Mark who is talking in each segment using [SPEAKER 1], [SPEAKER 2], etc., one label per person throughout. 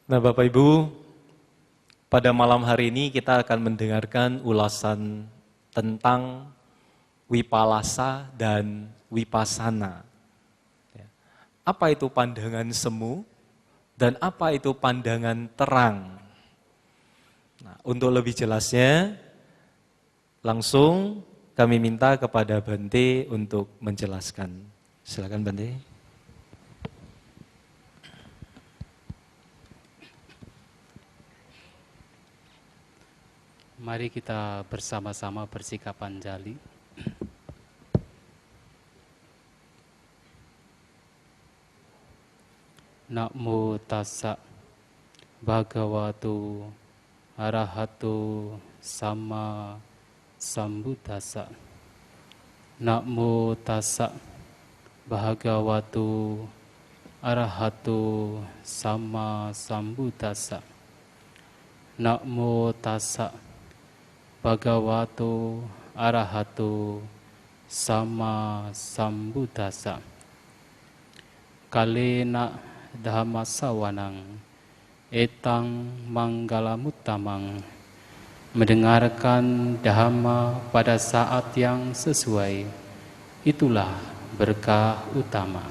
[SPEAKER 1] Nah, Bapak Ibu, pada malam hari ini kita akan mendengarkan ulasan tentang Wipalasa dan Wipasana. Apa itu pandangan semu dan apa itu pandangan terang? Nah, untuk lebih jelasnya, langsung kami minta kepada Bante untuk menjelaskan. Silakan Bante.
[SPEAKER 2] Mari kita bersama-sama bersikap anjali. Namo tassa bhagavato arahato sama sambuddhassa. Namo tassa bhagavato arahato sama sambuddhassa. Namo tassa bhagavato arahato sama sambuddhassa. Kalena dhammasawanang etang manggalamuttamang. Mendengarkan dhamma pada saat yang sesuai, itulah berkah utama.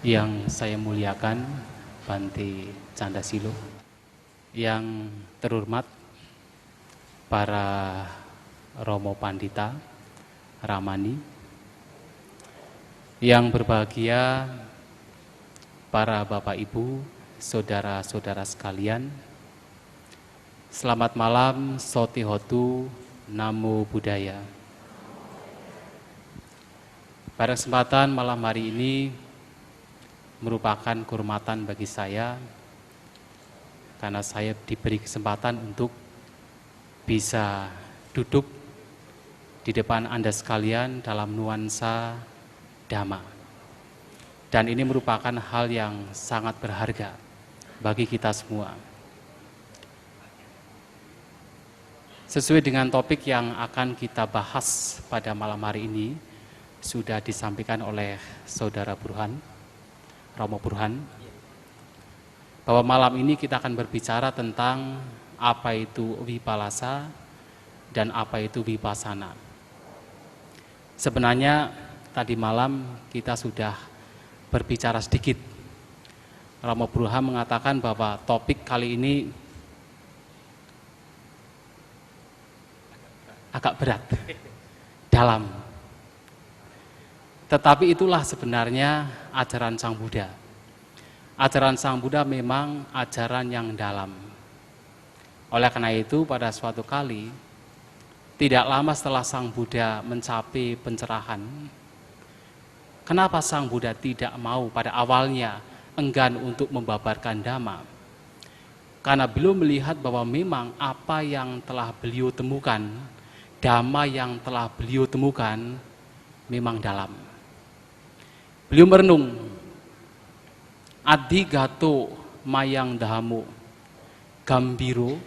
[SPEAKER 2] Yang saya muliakan Bante Candasilo, yang terhormat para Romo Pandita, Ramani, yang berbahagia para Bapak Ibu, saudara-saudara sekalian. Selamat malam, Sotihotu, Namo Buddhaya. Pada kesempatan malam hari ini merupakan kehormatan bagi saya karena saya diberi kesempatan untuk bisa duduk di depan Anda sekalian dalam nuansa Dhamma. Dan ini merupakan hal yang sangat berharga bagi kita semua. Sesuai dengan topik yang akan kita bahas pada malam hari ini, sudah disampaikan oleh Saudara Burhan, Romo Burhan, bahwa malam ini kita akan berbicara tentang apa itu Wipalasa dan apa itu Wipasana. Sebenarnya tadi malam kita sudah berbicara sedikit. Romo Burhan mengatakan bahwa topik kali ini agak berat, dalam. Tetapi itulah sebenarnya ajaran Sang Buddha. Ajaran Sang Buddha memang ajaran yang dalam. Oleh karena itu pada suatu kali, tidak lama setelah Sang Buddha mencapai pencerahan, kenapa Sang Buddha tidak mau pada awalnya enggan untuk membabarkan Dhamma? Karena beliau melihat bahwa memang apa yang telah beliau temukan, Dhamma yang telah beliau temukan memang dalam. Beliau merenung, Adigato mayang dhamu gambiro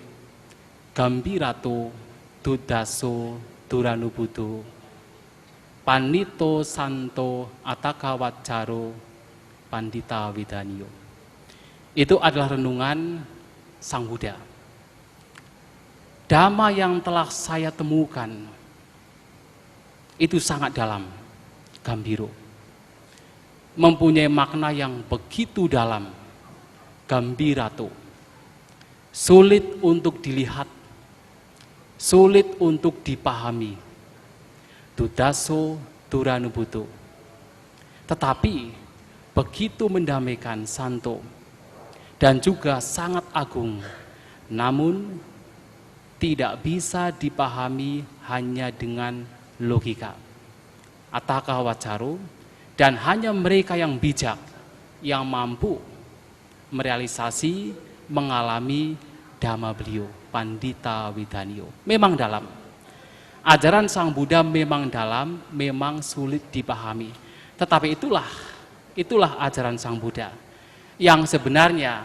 [SPEAKER 2] gambirato dudaso duranubudo panito santo atakawacaro pandita widaniyo. Itu adalah renungan Sang Buddha. Dhamma yang telah saya temukan itu sangat dalam, gambiro, mempunyai makna yang begitu dalam, gambirato, sulit untuk dilihat, sulit untuk dipahami, dudaso duranubuto, tetapi begitu mendamaikan, santo, dan juga sangat agung, namun tidak bisa dipahami hanya dengan logika. Atakawacaro, dan hanya mereka yang bijak yang mampu merealisasi, mengalami Dhamma beliau, Pandita Widaniyo. Memang dalam. Ajaran Sang Buddha memang dalam, memang sulit dipahami. Tetapi itulah ajaran Sang Buddha. Yang sebenarnya,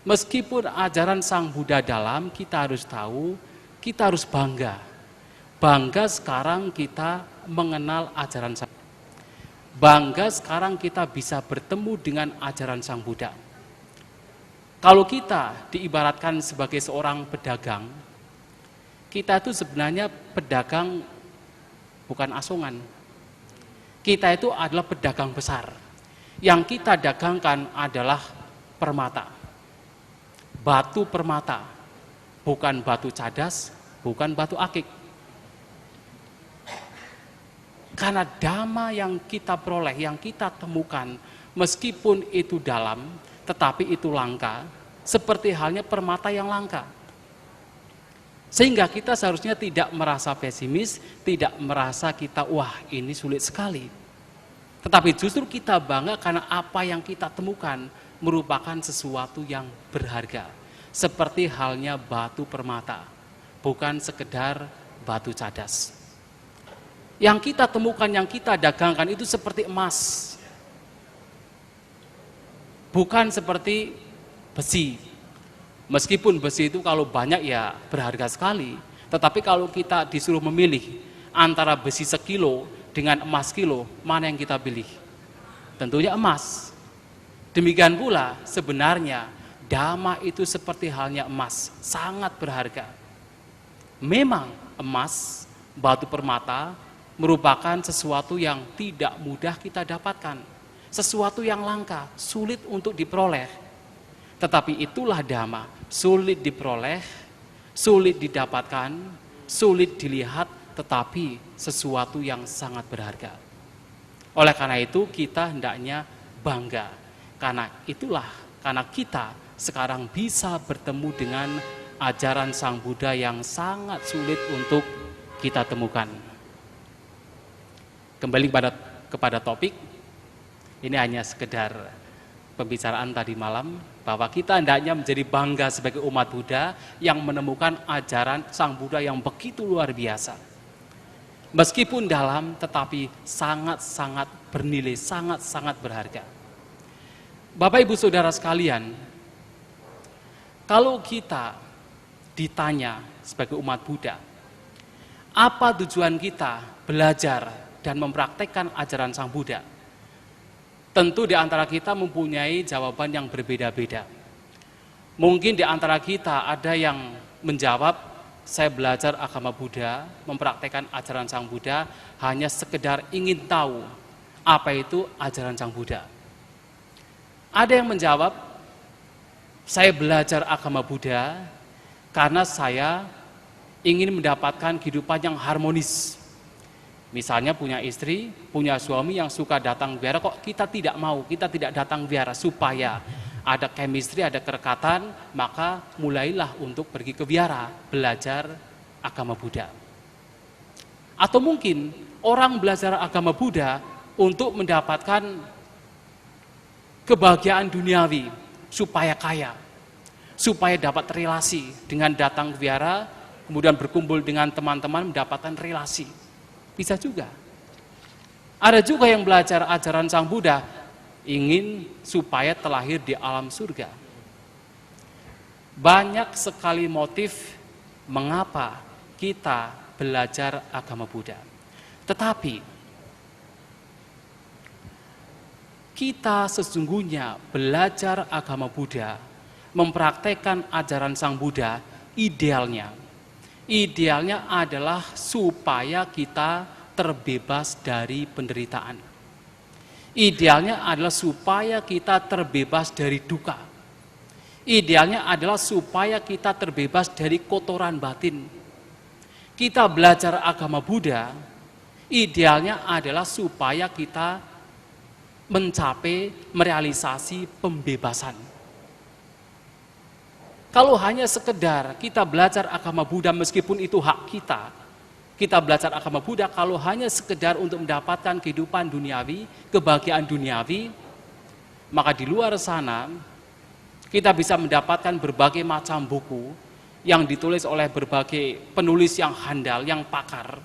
[SPEAKER 2] meskipun ajaran Sang Buddha dalam, kita harus tahu, kita harus bangga. Bangga sekarang kita mengenal ajaran Sang Buddha. Bangga sekarang kita bisa bertemu dengan ajaran Sang Buddha. Kalau kita diibaratkan sebagai seorang pedagang, kita itu sebenarnya pedagang bukan asongan. Kita itu adalah pedagang besar. Yang kita dagangkan adalah permata. Batu permata. Bukan batu cadas, bukan batu akik. Karena dhamma yang kita peroleh, yang kita temukan, meskipun itu dalam, tetapi itu langka, seperti halnya permata yang langka. Sehingga kita seharusnya tidak merasa pesimis, tidak merasa kita, wah ini sulit sekali. Tetapi justru kita bangga karena apa yang kita temukan merupakan sesuatu yang berharga. Seperti halnya batu permata, bukan sekedar batu cadas. Yang kita temukan, yang kita dagangkan itu seperti emas. Bukan seperti besi. Meskipun besi itu kalau banyak ya berharga sekali. Tetapi kalau kita disuruh memilih antara besi sekilo dengan emas kilo, mana yang kita pilih? Tentunya emas. Demikian pula sebenarnya dhamma itu seperti halnya emas, sangat berharga. Memang emas, batu permata, merupakan sesuatu yang tidak mudah kita dapatkan. Sesuatu yang langka, sulit untuk diperoleh. Tetapi itulah dhamma, sulit diperoleh, sulit didapatkan, sulit dilihat, tetapi sesuatu yang sangat berharga. Oleh karena itu kita hendaknya bangga. Karena kita sekarang bisa bertemu dengan ajaran Sang Buddha yang sangat sulit untuk kita temukan. Kembali kepada topik, ini hanya sekedar pembicaraan tadi malam, bahwa kita hendaknya menjadi bangga sebagai umat Buddha yang menemukan ajaran Sang Buddha yang begitu luar biasa. Meskipun dalam, tetapi sangat-sangat bernilai, sangat-sangat berharga. Bapak Ibu Saudara sekalian, kalau kita ditanya sebagai umat Buddha, apa tujuan kita belajar dan mempraktekkan ajaran Sang Buddha? Tentu di antara kita mempunyai jawaban yang berbeda-beda. Mungkin di antara kita ada yang menjawab, saya belajar agama Buddha, mempraktekkan ajaran Sang Buddha, hanya sekedar ingin tahu apa itu ajaran Sang Buddha. Ada yang menjawab, saya belajar agama Buddha karena saya ingin mendapatkan kehidupan yang harmonis. Misalnya punya istri, punya suami yang suka datang wihara, kok kita tidak mau, kita tidak datang wihara supaya ada chemistry, ada kerekatan, maka mulailah untuk pergi ke wihara, belajar agama Buddha. Atau mungkin orang belajar agama Buddha untuk mendapatkan kebahagiaan duniawi, supaya kaya, supaya dapat relasi dengan datang ke wihara, kemudian berkumpul dengan teman-teman mendapatkan relasi. Bisa juga. Ada juga yang belajar ajaran Sang Buddha, ingin supaya terlahir di alam surga. Banyak sekali motif mengapa kita belajar agama Buddha. Tetapi kita sesungguhnya belajar agama Buddha, mempraktekkan ajaran Sang Buddha, idealnya adalah supaya kita terbebas dari penderitaan. Idealnya adalah supaya kita terbebas dari duka. Idealnya adalah supaya kita terbebas dari kotoran batin. Kita belajar agama Buddha, idealnya adalah supaya kita mencapai merealisasi pembebasan. Kalau hanya sekedar kita belajar agama Buddha meskipun itu hak kita belajar agama Buddha kalau hanya sekedar untuk mendapatkan kehidupan duniawi, kebahagiaan duniawi, maka di luar sana kita bisa mendapatkan berbagai macam buku yang ditulis oleh berbagai penulis yang handal, yang pakar.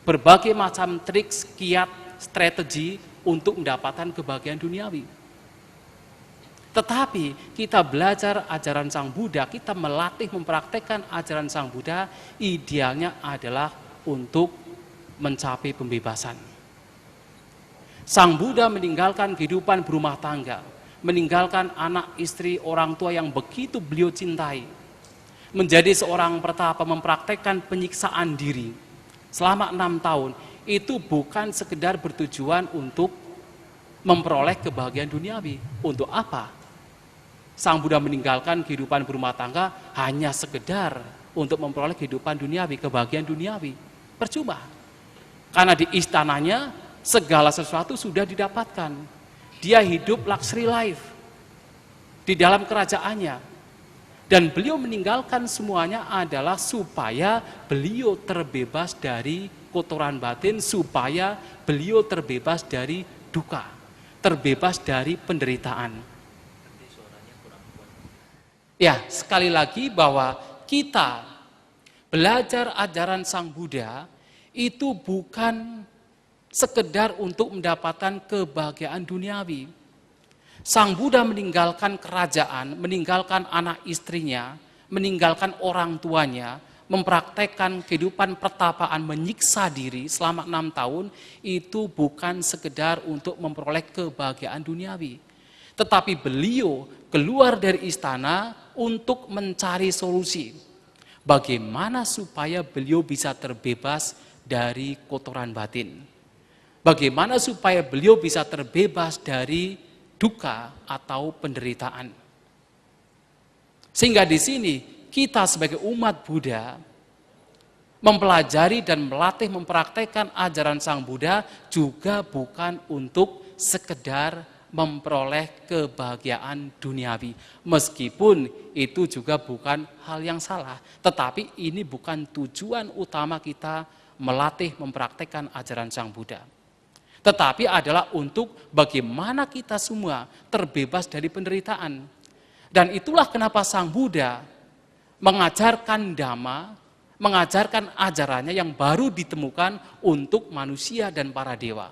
[SPEAKER 2] Berbagai macam trik, kiat, strategi untuk mendapatkan kebahagiaan duniawi. Tetapi kita belajar ajaran Sang Buddha, kita melatih mempraktekkan ajaran Sang Buddha, idealnya adalah untuk mencapai pembebasan. Sang Buddha meninggalkan kehidupan berumah tangga, meninggalkan anak, istri, orang tua yang begitu beliau cintai. Menjadi seorang pertapa, mempraktekkan penyiksaan diri selama 6 tahun, itu bukan sekedar bertujuan untuk memperoleh kebahagiaan duniawi. Untuk apa? Sang Buddha meninggalkan kehidupan berumah tangga hanya sekedar untuk memperoleh kehidupan duniawi, kebahagiaan duniawi. Percuma. Karena di istananya segala sesuatu sudah didapatkan. Dia hidup luxury life di dalam kerajaannya. Dan beliau meninggalkan semuanya adalah supaya beliau terbebas dari kotoran batin, supaya beliau terbebas dari duka, terbebas dari penderitaan. Ya, sekali lagi bahwa kita belajar ajaran Sang Buddha itu bukan sekedar untuk mendapatkan kebahagiaan duniawi. Sang Buddha meninggalkan kerajaan, meninggalkan anak istrinya, meninggalkan orang tuanya, mempraktekkan kehidupan pertapaan, menyiksa diri selama 6 tahun, itu bukan sekedar untuk memperoleh kebahagiaan duniawi. Tetapi beliau keluar dari istana untuk mencari solusi. Bagaimana supaya beliau bisa terbebas dari kotoran batin? Bagaimana supaya beliau bisa terbebas dari duka atau penderitaan? Sehingga di sini kita sebagai umat Buddha mempelajari dan melatih mempraktekkan ajaran Sang Buddha juga bukan untuk sekedar memperoleh kebahagiaan duniawi. Meskipun itu juga bukan hal yang salah, tetapi ini bukan tujuan utama kita melatih mempraktekkan ajaran Sang Buddha. Tetapi adalah untuk bagaimana kita semua terbebas dari penderitaan. Dan itulah kenapa Sang Buddha mengajarkan Dhamma, mengajarkan ajarannya yang baru ditemukan untuk manusia dan para dewa.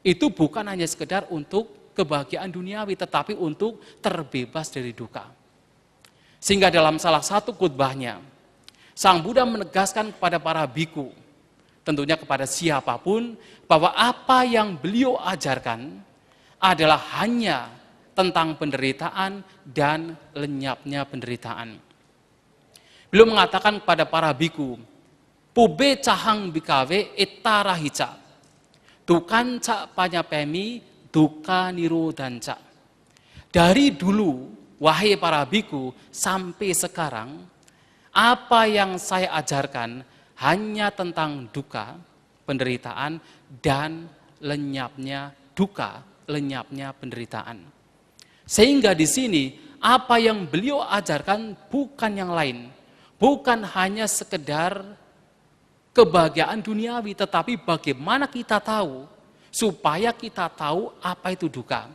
[SPEAKER 2] Itu bukan hanya sekedar untuk kebahagiaan duniawi, tetapi untuk terbebas dari duka. Sehingga dalam salah satu khutbahnya, Sang Buddha menegaskan kepada para biku, tentunya kepada siapapun, bahwa apa yang beliau ajarkan adalah hanya tentang penderitaan dan lenyapnya penderitaan. Beliau mengatakan kepada para biku, pube cahang bikawe etarahica, tukan cak panyapemi duka nirodanca. Dari dulu, wahai para biku, sampai sekarang, apa yang saya ajarkan hanya tentang duka, penderitaan, dan lenyapnya duka, lenyapnya penderitaan. Sehingga di sini, apa yang beliau ajarkan bukan yang lain, bukan hanya sekedar kebahagiaan duniawi, tetapi bagaimana kita tahu, supaya kita tahu apa itu duka.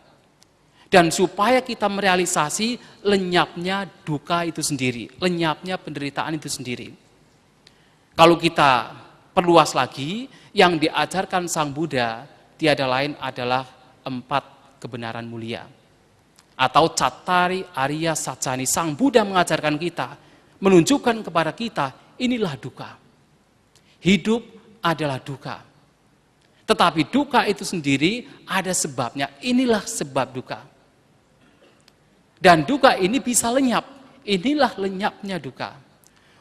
[SPEAKER 2] Dan supaya kita merealisasi lenyapnya duka itu sendiri, lenyapnya penderitaan itu sendiri. Kalau kita perluas lagi, yang diajarkan Sang Buddha tiada lain adalah 4 kebenaran mulia. Atau Cattari Arya Sacani. Sang Buddha mengajarkan kita, menunjukkan kepada kita, inilah duka. Hidup adalah duka. Tetapi duka itu sendiri ada sebabnya, inilah sebab duka. Dan duka ini bisa lenyap, inilah lenyapnya duka.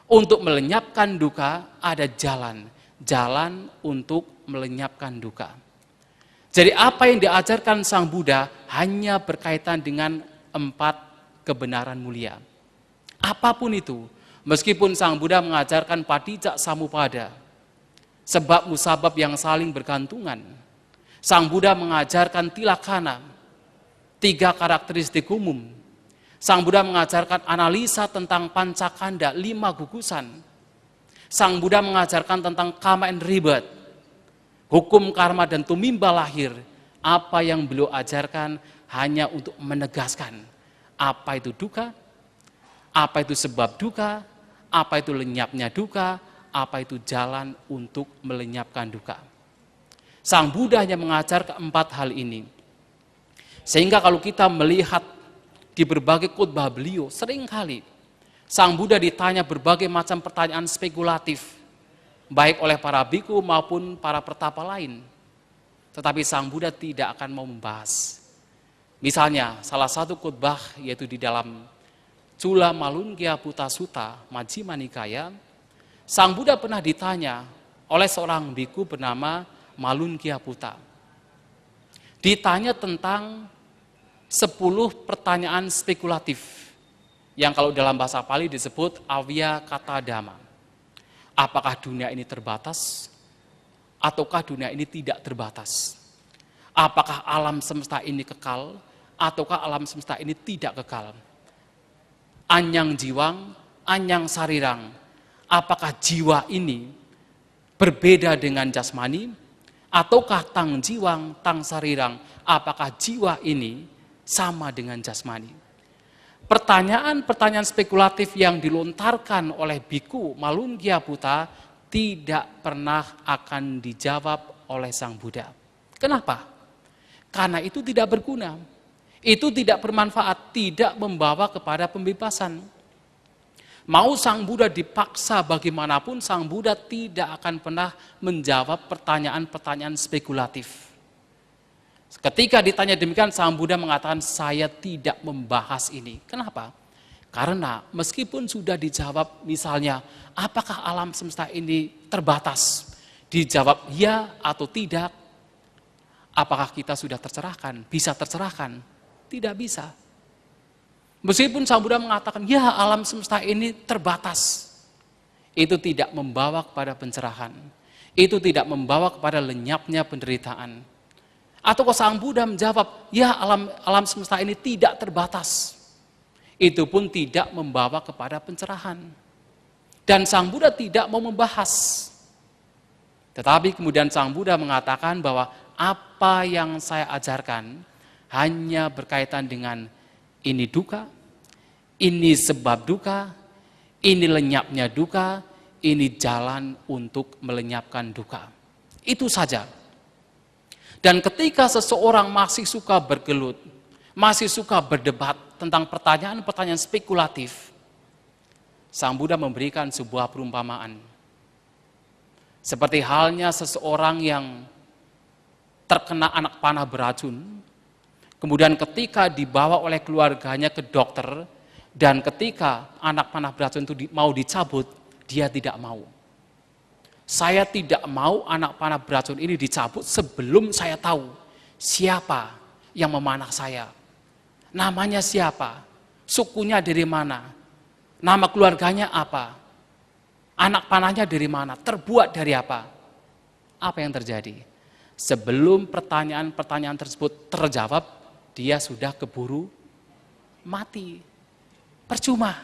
[SPEAKER 2] Untuk melenyapkan duka ada jalan untuk melenyapkan duka. Jadi apa yang diajarkan Sang Buddha hanya berkaitan dengan 4 kebenaran mulia. Apapun itu, meskipun Sang Buddha mengajarkan patijak samupada, sebab musabab yang saling bergantungan. Sang Buddha mengajarkan tilakkhana, 3 karakteristik umum. Sang Buddha mengajarkan analisa tentang pancakanda, 5 gugusan. Sang Buddha mengajarkan tentang karma and rebirth, hukum karma dan tumimba lahir. Apa yang beliau ajarkan hanya untuk menegaskan apa itu duka, apa itu sebab duka, apa itu lenyapnya duka, apa itu jalan untuk melenyapkan duka. Sang Buddha hanya mengajar keempat hal ini. Sehingga kalau kita melihat di berbagai khotbah beliau, seringkali Sang Buddha ditanya berbagai macam pertanyaan spekulatif, baik oleh para biku maupun para pertapa lain. tetapi Sang Buddha tidak akan mau membahas. Misalnya, salah satu khotbah yaitu di dalam Cula Malunggya Putta Sutta, Majjhima Nikaya, Sang Buddha pernah ditanya oleh seorang biku bernama Malunggya Putta. Ditanya tentang 10 pertanyaan spekulatif yang kalau dalam bahasa Pali disebut Avya Kata Dhamma. Apakah dunia ini terbatas ataukah dunia ini tidak terbatas? Apakah alam semesta ini kekal ataukah alam semesta ini tidak kekal? Anyang jiwang, anyang sarirang. Apakah jiwa ini berbeda dengan jasmani ataukah tang jiwang, tang sarirang? Apakah jiwa ini sama dengan jasmani? Pertanyaan-pertanyaan spekulatif yang dilontarkan oleh biku Malunggya Putta tidak pernah akan dijawab oleh Sang Buddha. Kenapa? Karena itu tidak berguna, itu tidak bermanfaat, tidak membawa kepada pembebasan. Mau Sang Buddha dipaksa bagaimanapun, Sang Buddha tidak akan pernah menjawab pertanyaan-pertanyaan spekulatif. Ketika ditanya demikian, Sang Buddha mengatakan, saya tidak membahas ini. Kenapa? Karena meskipun sudah dijawab misalnya, apakah alam semesta ini terbatas? Dijawab ya atau tidak. Apakah kita sudah tercerahkan? Bisa tercerahkan? Tidak bisa. Meskipun Sang Buddha mengatakan, ya alam semesta ini terbatas. Itu tidak membawa kepada pencerahan. Itu tidak membawa kepada lenyapnya penderitaan. Atau kalau Sang Buddha menjawab, ya alam semesta ini tidak terbatas. Itu pun tidak membawa kepada pencerahan. Dan Sang Buddha tidak mau membahas. Tetapi kemudian Sang Buddha mengatakan bahwa apa yang saya ajarkan hanya berkaitan dengan ini duka, ini sebab duka, ini lenyapnya duka, ini jalan untuk melenyapkan duka. Itu saja. Dan ketika seseorang masih suka bergelut, masih suka berdebat tentang pertanyaan-pertanyaan spekulatif, Sang Buddha memberikan sebuah perumpamaan. Seperti halnya seseorang yang terkena anak panah beracun, kemudian ketika dibawa oleh keluarganya ke dokter, dan ketika anak panah beracun itu mau dicabut, dia tidak mau. Saya tidak mau anak panah beracun ini dicabut sebelum saya tahu siapa yang memanah saya. Namanya siapa? Sukunya dari mana? Nama keluarganya apa? Anak panahnya dari mana? Terbuat dari apa? Apa yang terjadi? Sebelum pertanyaan-pertanyaan tersebut terjawab, dia sudah keburu mati. Percuma.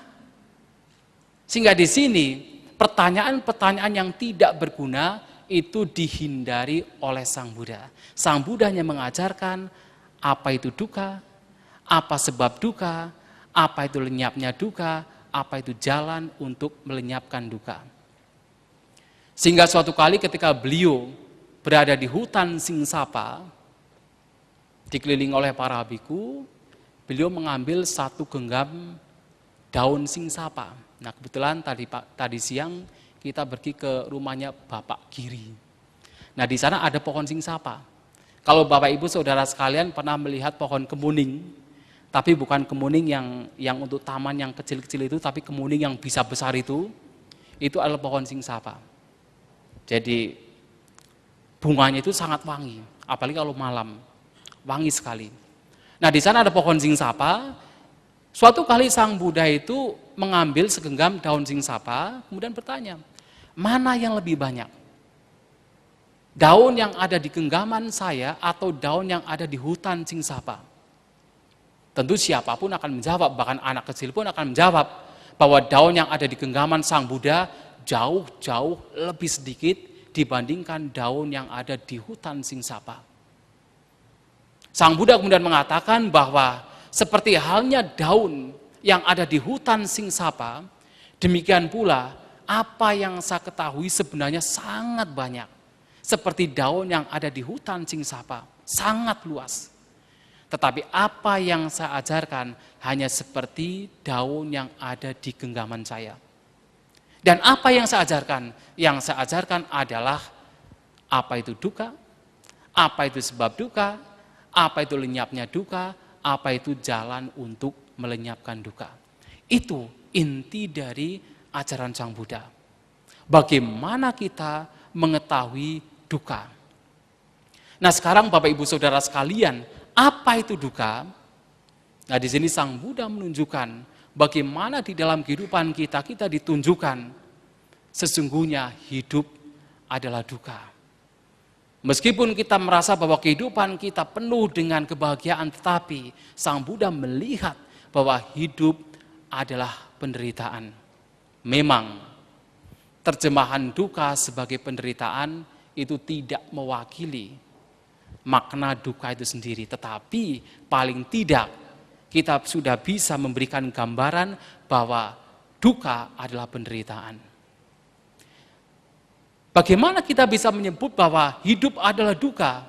[SPEAKER 2] Sehingga di sini pertanyaan-pertanyaan yang tidak berguna itu dihindari oleh Sang Buddha. Sang Buddha hanya mengajarkan apa itu duka, apa sebab duka, apa itu lenyapnya duka, apa itu jalan untuk melenyapkan duka. Sehingga suatu kali ketika beliau berada di hutan Singsapa, dikelilingi oleh para biku, beliau mengambil satu genggam daun Singsapa. Nah kebetulan tadi siang kita pergi ke rumahnya Bapak Giri. Nah di sana ada pohon Singsapa. Kalau Bapak Ibu Saudara sekalian pernah melihat pohon kemuning, tapi bukan kemuning yang untuk taman yang kecil-kecil itu, tapi kemuning yang bisa besar itu adalah pohon Singsapa. Jadi bunganya itu sangat wangi, apalagi kalau malam, wangi sekali. Nah di sana ada pohon Singsapa. Suatu kali Sang Buddha itu mengambil segenggam daun Singsapa, kemudian bertanya, mana yang lebih banyak? Daun yang ada di genggaman saya atau daun yang ada di hutan Singsapa? Tentu siapapun akan menjawab, bahkan anak kecil pun akan menjawab bahwa daun yang ada di genggaman Sang Buddha jauh-jauh lebih sedikit dibandingkan daun yang ada di hutan Singsapa. Sang Buddha kemudian mengatakan bahwa seperti halnya daun yang ada di hutan Singsapa, demikian pula apa yang saya ketahui sebenarnya sangat banyak. Seperti daun yang ada di hutan Singsapa, sangat luas. Tetapi apa yang saya ajarkan hanya seperti daun yang ada di genggaman saya. Dan apa yang saya ajarkan? Yang saya ajarkan adalah apa itu duka, Apa itu sebab duka? Apa itu lenyapnya duka? Apa itu jalan untuk melenyapkan duka? Itu inti dari ajaran Sang Buddha. Bagaimana kita mengetahui duka? Nah, sekarang Bapak Ibu Saudara sekalian, apa itu duka? Nah, di sini Sang Buddha menunjukkan bagaimana di dalam kehidupan kita ditunjukkan sesungguhnya hidup adalah duka. Meskipun kita merasa bahwa kehidupan kita penuh dengan kebahagiaan, tetapi Sang Buddha melihat bahwa hidup adalah penderitaan. Memang terjemahan duka sebagai penderitaan itu tidak mewakili makna duka itu sendiri, tetapi paling tidak kita sudah bisa memberikan gambaran bahwa duka adalah penderitaan. Bagaimana kita bisa menyebut bahwa hidup adalah duka?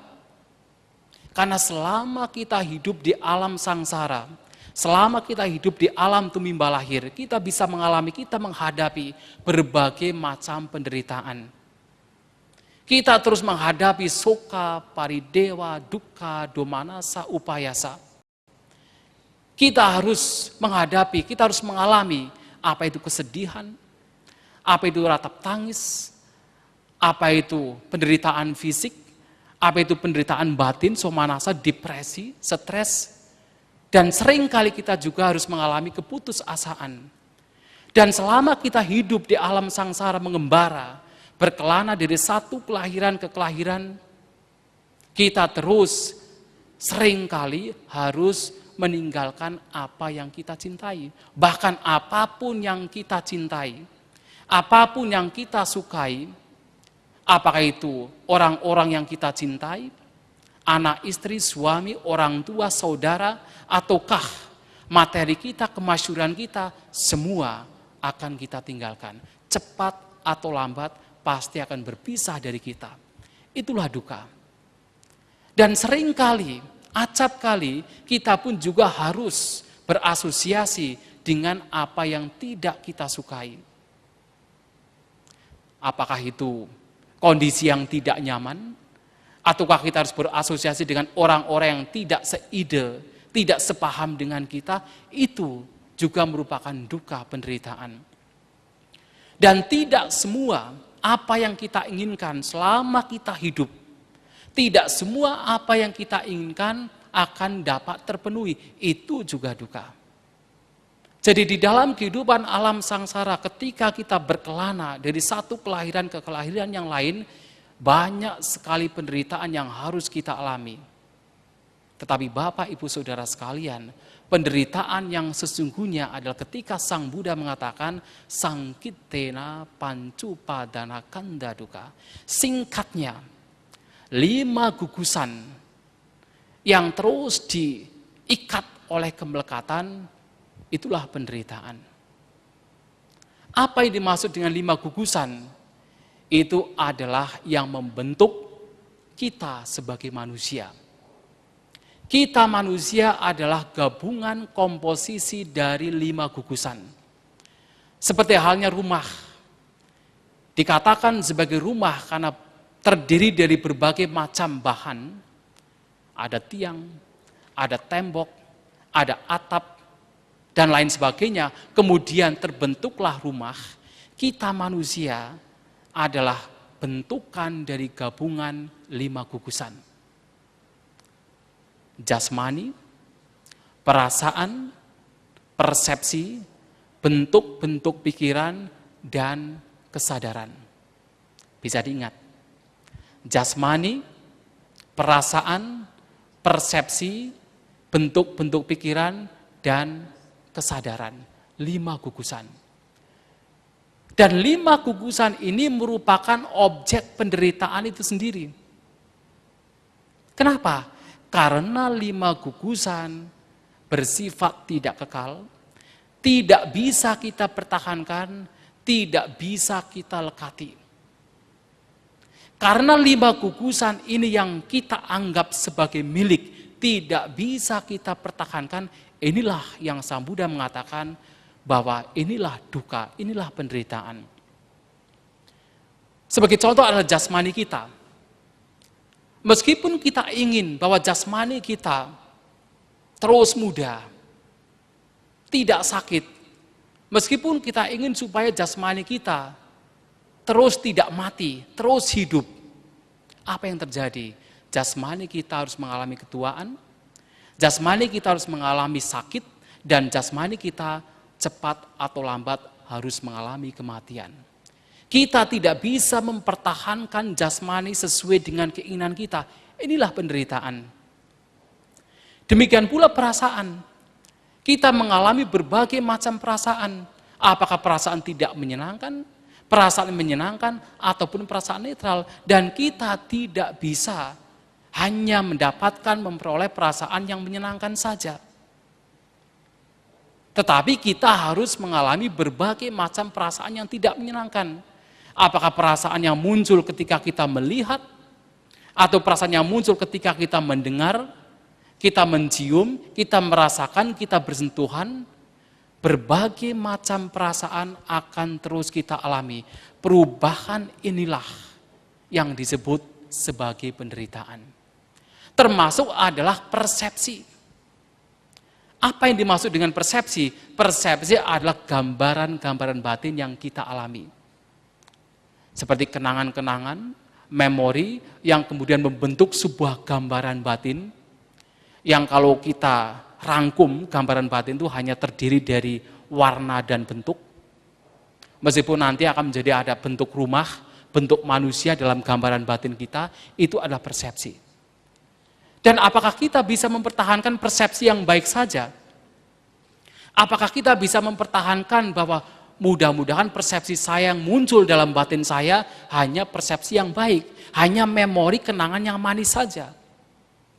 [SPEAKER 2] Karena selama kita hidup di alam sangsara, selama kita hidup di alam tumimba lahir, kita bisa mengalami, kita menghadapi berbagai macam penderitaan. Kita terus menghadapi soka, paridewa, duka, domanasa, upayasa. Kita harus menghadapi, kita harus mengalami apa itu kesedihan, apa itu ratap tangis, apa itu penderitaan fisik, apa itu penderitaan batin, somanasa, depresi, stres, dan seringkali kita juga harus mengalami keputusasaan. Dan selama kita hidup di alam sangsara mengembara, berkelana dari satu kelahiran ke kelahiran, kita terus seringkali harus meninggalkan apa yang kita cintai. Bahkan apapun yang kita cintai, apapun yang kita sukai, apakah itu orang-orang yang kita cintai, anak istri, suami, orang tua, saudara, ataukah materi kita, kemasyhuran kita, semua akan kita tinggalkan. Cepat atau lambat pasti akan berpisah dari kita. Itulah duka. Dan seringkali, acap kali, kita pun juga harus berasosiasi dengan apa yang tidak kita sukai. Apakah itu kondisi yang tidak nyaman? Ataukah kita harus berasosiasi dengan orang-orang yang tidak seide, tidak sepaham dengan kita? Itu juga merupakan duka penderitaan. Dan tidak semua apa yang kita inginkan selama kita hidup, tidak semua apa yang kita inginkan akan dapat terpenuhi. Itu juga duka. Jadi di dalam kehidupan alam sangsara, ketika kita berkelana dari satu kelahiran ke kelahiran yang lain, banyak sekali penderitaan yang harus kita alami. Tetapi Bapak, Ibu, Saudara sekalian, penderitaan yang sesungguhnya adalah ketika Sang Buddha mengatakan sangkitena pancupadana kanda duka. Singkatnya, 5 gugusan yang terus diikat oleh kemelekatan, itulah penderitaan. Apa yang dimaksud dengan 5 gugusan? Itu adalah yang membentuk kita sebagai manusia. Kita manusia adalah gabungan komposisi dari 5 gugusan. Seperti halnya rumah. Dikatakan sebagai rumah karena terdiri dari berbagai macam bahan. Ada tiang, ada tembok, ada atap, dan lain sebagainya. Kemudian terbentuklah rumah. Kita manusia adalah bentukan dari gabungan 5 gugusan. Jasmani, perasaan, persepsi, bentuk-bentuk pikiran, dan kesadaran. Bisa diingat. Jasmani, perasaan, persepsi, bentuk-bentuk pikiran, dan kesadaran. 5 gugusan. Dan 5 gugusan ini merupakan objek penderitaan itu sendiri. Kenapa? Karena 5 gugusan bersifat tidak kekal, tidak bisa kita pertahankan, tidak bisa kita lekati. Karena 5 gugusan ini yang kita anggap sebagai milik, tidak bisa kita pertahankan, inilah yang Sang Buddha mengatakan bahwa inilah duka, inilah penderitaan. Sebagai contoh adalah jasmani kita. Meskipun kita ingin bahwa jasmani kita terus muda, tidak sakit, meskipun kita ingin supaya jasmani kita terus tidak mati, terus hidup, apa yang terjadi? Jasmani kita harus mengalami ketuaan, jasmani kita harus mengalami sakit, dan jasmani kita cepat atau lambat harus mengalami kematian. Kita tidak bisa mempertahankan jasmani sesuai dengan keinginan kita. Inilah penderitaan. Demikian pula perasaan. Kita mengalami berbagai macam perasaan. Apakah perasaan tidak menyenangkan, perasaan menyenangkan, ataupun perasaan netral. Dan kita tidak bisa hanya mendapatkan memperoleh perasaan yang menyenangkan saja. Tetapi kita harus mengalami berbagai macam perasaan yang tidak menyenangkan. Apakah perasaan yang muncul ketika kita melihat, atau perasaan yang muncul ketika kita mendengar, kita mencium, kita merasakan, kita bersentuhan, berbagai macam perasaan akan terus kita alami. Perubahan inilah yang disebut sebagai penderitaan. Termasuk adalah persepsi. Apa yang dimaksud dengan persepsi? Persepsi adalah gambaran-gambaran batin yang kita alami. Seperti kenangan-kenangan, memori yang kemudian membentuk sebuah gambaran batin, yang kalau kita rangkum, gambaran batin itu hanya terdiri dari warna dan bentuk. Meskipun nanti akan menjadi ada bentuk rumah, bentuk manusia dalam gambaran batin kita, itu adalah persepsi. Dan apakah kita bisa mempertahankan persepsi yang baik saja? Apakah kita bisa mempertahankan bahwa mudah-mudahan persepsi saya yang muncul dalam batin saya hanya persepsi yang baik, hanya memori kenangan yang manis saja?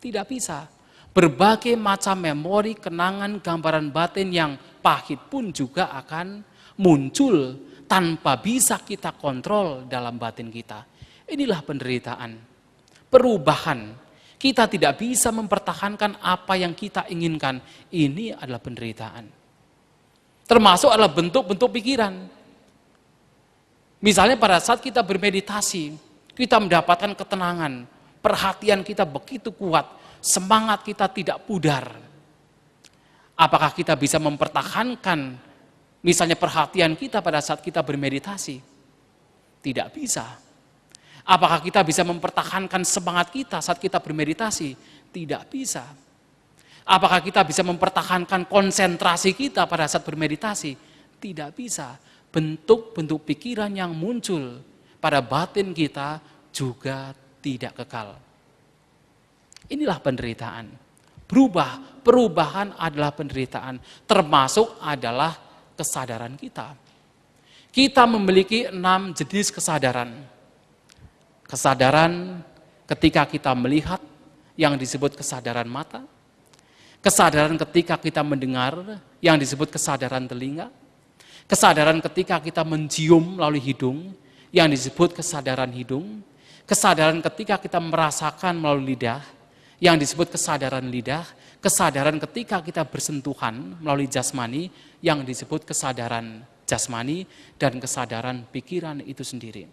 [SPEAKER 2] Tidak bisa. Berbagai macam memori, kenangan, gambaran batin yang pahit pun juga akan muncul tanpa bisa kita kontrol dalam batin kita. Inilah penderitaan, perubahan. Kita tidak bisa mempertahankan apa yang kita inginkan. Ini adalah penderitaan. Termasuk adalah bentuk-bentuk pikiran. Misalnya pada saat kita bermeditasi, kita mendapatkan ketenangan, perhatian kita begitu kuat, semangat kita tidak pudar. Apakah kita bisa mempertahankan misalnya perhatian kita pada saat kita bermeditasi? Tidak bisa. Apakah kita bisa mempertahankan semangat kita saat kita bermeditasi? Tidak bisa. Apakah kita bisa mempertahankan konsentrasi kita pada saat bermeditasi? Tidak bisa. Bentuk-bentuk pikiran yang muncul pada batin kita juga tidak kekal. Inilah penderitaan. Perubahan adalah penderitaan. Termasuk adalah kesadaran kita. Kita memiliki 6 jenis kesadaran. Kesadaran ketika kita melihat, yang disebut kesadaran mata. Kesadaran ketika kita mendengar, yang disebut kesadaran telinga. Kesadaran ketika kita mencium melalui hidung, yang disebut kesadaran hidung. Kesadaran ketika kita merasakan melalui lidah, yang disebut kesadaran lidah. Kesadaran ketika kita bersentuhan melalui jasmani, yang disebut kesadaran jasmani, dan kesadaran pikiran itu sendiri.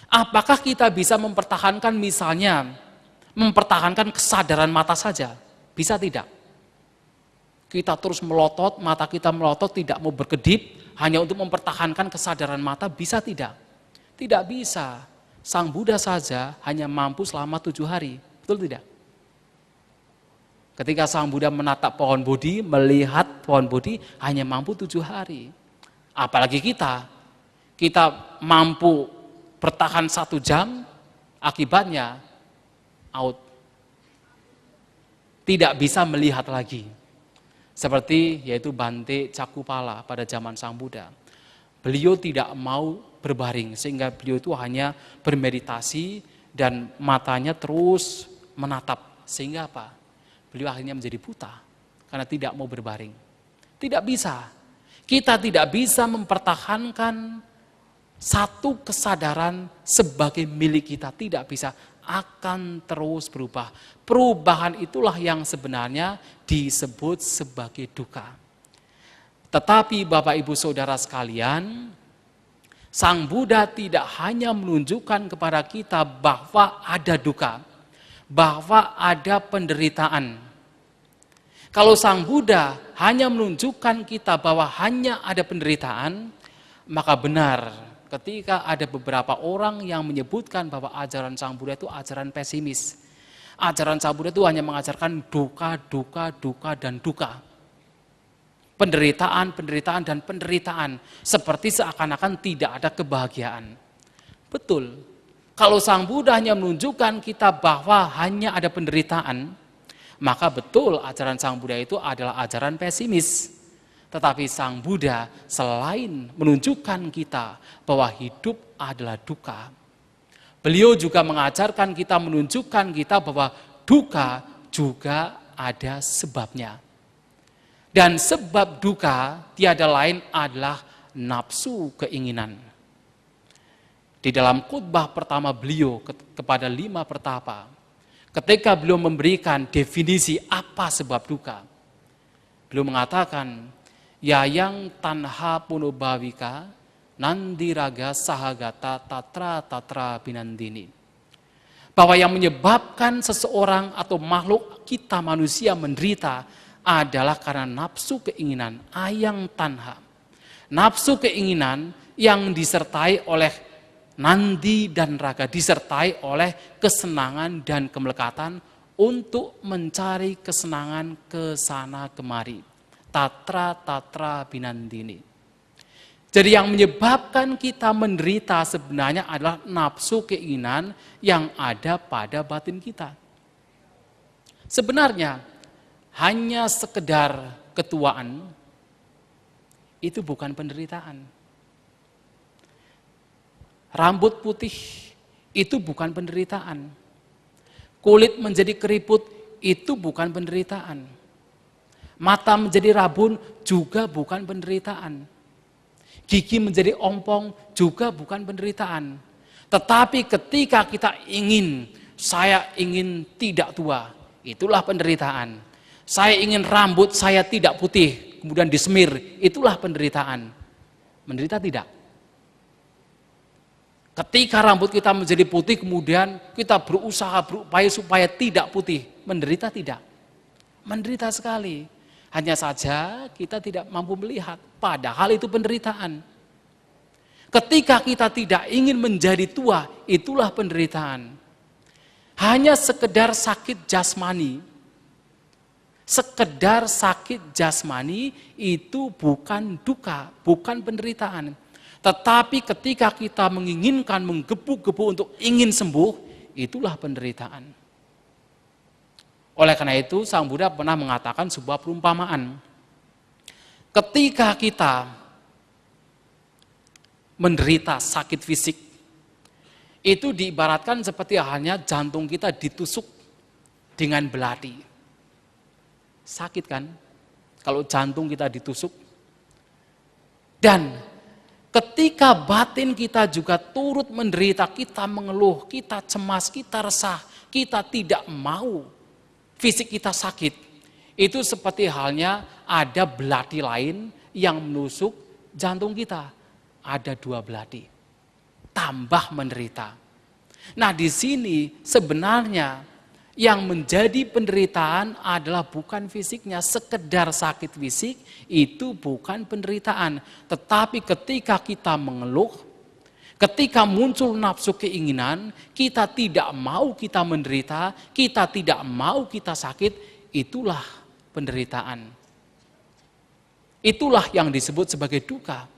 [SPEAKER 2] Apakah kita bisa mempertahankan misalnya, mempertahankan kesadaran mata saja? Bisa tidak? Kita terus melotot, mata kita melotot, tidak mau berkedip, hanya untuk mempertahankan kesadaran mata, bisa tidak? Tidak bisa. Sang Buddha saja hanya mampu selama 7 hari, betul tidak? Ketika Sang Buddha menatap pohon bodhi, melihat pohon bodhi, hanya mampu 7 hari. Apalagi kita mampu bertahan 1 jam, akibatnya out. Tidak bisa melihat lagi. Seperti yaitu Bante Cakupala pada zaman Sang Buddha. Beliau tidak mau berbaring, sehingga beliau itu hanya bermeditasi dan matanya terus menatap. Sehingga apa? Beliau akhirnya menjadi buta, karena tidak mau berbaring. Tidak bisa. Kita tidak bisa mempertahankan satu kesadaran sebagai milik kita. Tidak bisa. Akan terus berubah. Perubahan itulah yang sebenarnya disebut sebagai duka. Tetapi Bapak Ibu Saudara sekalian, Sang Buddha tidak hanya menunjukkan kepada kita bahwa ada duka, bahwa ada penderitaan. Kalau Sang Buddha hanya menunjukkan kita bahwa hanya ada penderitaan, maka benar ketika ada beberapa orang yang menyebutkan bahwa ajaran Sang Buddha itu ajaran pesimis. Ajaran Sang Buddha itu hanya mengajarkan duka, duka, duka, dan duka. Penderitaan, penderitaan, dan penderitaan. Seperti seakan-akan tidak ada kebahagiaan. Betul. Kalau Sang Buddha hanya menunjukkan kita bahwa hanya ada penderitaan, maka betul ajaran Sang Buddha itu adalah ajaran pesimis. Tetapi Sang Buddha selain menunjukkan kita bahwa hidup adalah duka, beliau juga mengajarkan kita, menunjukkan kita bahwa duka juga ada sebabnya. Dan sebab duka tiada lain adalah nafsu keinginan. Di dalam khutbah pertama beliau kepada 5 pertapa, ketika beliau memberikan definisi apa sebab duka, beliau mengatakan, yayang tanha punubhavika nandiraga sahagata tatra tatra binandini. Bahwa yang menyebabkan seseorang atau makhluk kita manusia menderita adalah karena nafsu keinginan, ayang tanha. Nafsu keinginan yang disertai oleh nandi dan raga, disertai oleh kesenangan dan kemelekatan untuk mencari kesenangan ke sana kemari. Tatra tatra binandini. Jadi yang menyebabkan kita menderita sebenarnya adalah nafsu keinginan yang ada pada batin kita. Sebenarnya hanya sekedar ketuaan itu bukan penderitaan. Rambut putih itu bukan penderitaan. Kulit menjadi keriput itu bukan penderitaan. Mata menjadi rabun juga bukan penderitaan. Gigi menjadi ompong juga bukan penderitaan. Tetapi ketika kita saya ingin tidak tua, itulah penderitaan. Saya ingin rambut saya tidak putih, kemudian disemir, itulah penderitaan. Menderita tidak? Ketika rambut kita menjadi putih, kemudian kita berusaha, berupaya supaya tidak putih, menderita tidak? Menderita sekali. Hanya saja kita tidak mampu melihat, padahal itu penderitaan. Ketika kita tidak ingin menjadi tua, itulah penderitaan. Hanya sekedar sakit jasmani. Sekedar sakit jasmani itu bukan duka, bukan penderitaan. Tetapi ketika kita menginginkan, menggebu-gebu untuk ingin sembuh, itulah penderitaan. Oleh karena itu, Sang Buddha pernah mengatakan sebuah perumpamaan. Ketika kita menderita sakit fisik, itu diibaratkan seperti halnya jantung kita ditusuk dengan belati. Sakit kan? Kalau jantung kita ditusuk. Dan ketika batin kita juga turut menderita, kita mengeluh, kita cemas, kita resah, kita tidak mau fisik kita sakit. Itu seperti halnya ada belati lain yang menusuk jantung kita. Ada 2 belati. Tambah menderita. Nah, di sini sebenarnya yang menjadi penderitaan adalah bukan fisiknya, sekedar sakit fisik itu bukan penderitaan. Tetapi ketika kita mengeluh, ketika muncul nafsu keinginan, kita tidak mau kita menderita, kita tidak mau kita sakit, itulah penderitaan. Itulah yang disebut sebagai duka.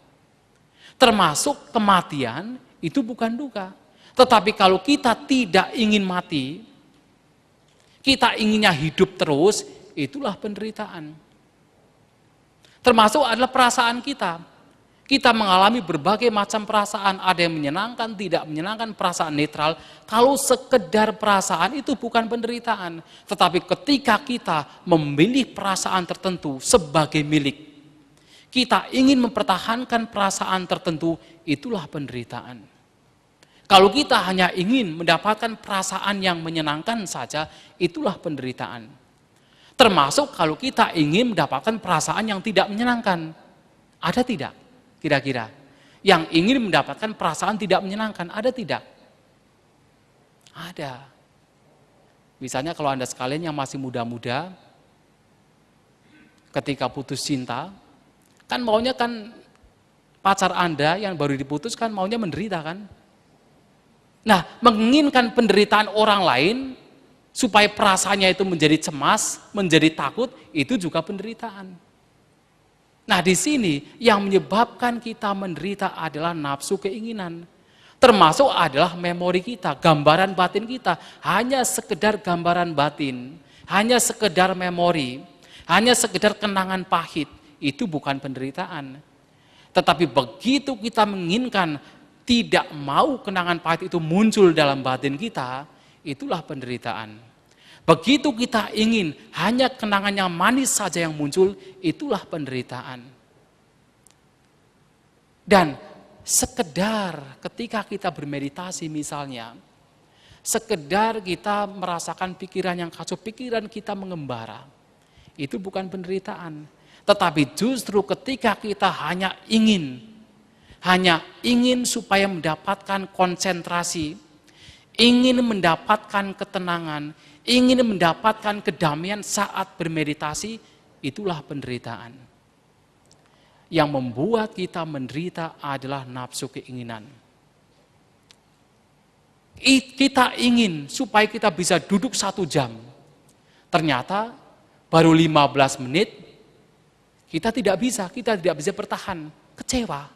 [SPEAKER 2] Termasuk kematian itu bukan duka. Tetapi kalau kita tidak ingin mati, kita inginnya hidup terus, itulah penderitaan. Termasuk adalah perasaan kita. Kita mengalami berbagai macam perasaan, ada yang menyenangkan, tidak menyenangkan, perasaan netral. Kalau sekedar perasaan itu bukan penderitaan. Tetapi ketika kita memilih perasaan tertentu sebagai milik, kita ingin mempertahankan perasaan tertentu, itulah penderitaan. Kalau kita hanya ingin mendapatkan perasaan yang menyenangkan saja, itulah penderitaan. Termasuk kalau kita ingin mendapatkan perasaan yang tidak menyenangkan. Ada tidak? Kira-kira. yang ingin mendapatkan perasaan tidak menyenangkan? Ada tidak? Ada. Misalnya kalau Anda sekalian yang masih muda-muda, ketika putus cinta, kan maunya kan pacar Anda yang baru diputus kan maunya menderita kan? Nah, menginginkan penderitaan orang lain supaya perasaannya itu menjadi cemas, menjadi takut, itu juga penderitaan. Nah, di sini yang menyebabkan kita menderita adalah nafsu keinginan. Termasuk adalah memori kita, gambaran batin kita. Hanya sekedar gambaran batin, hanya sekedar memori, hanya sekedar kenangan pahit. Itu bukan penderitaan. Tetapi begitu kita menginginkan tidak mau kenangan pahit itu muncul dalam batin kita, itulah penderitaan. Begitu kita ingin hanya kenangan yang manis saja yang muncul, itulah penderitaan. Dan sekedar ketika kita bermeditasi misalnya, sekedar kita merasakan pikiran yang kacau, pikiran kita mengembara, itu bukan penderitaan. Tetapi justru ketika kita hanya ingin supaya mendapatkan konsentrasi, ingin mendapatkan ketenangan, ingin mendapatkan kedamaian saat bermeditasi, itulah penderitaan. Yang membuat kita menderita adalah nafsu keinginan. Kita ingin supaya kita bisa duduk 1 jam. Ternyata baru 15 menit, kita tidak bisa bertahan, kecewa.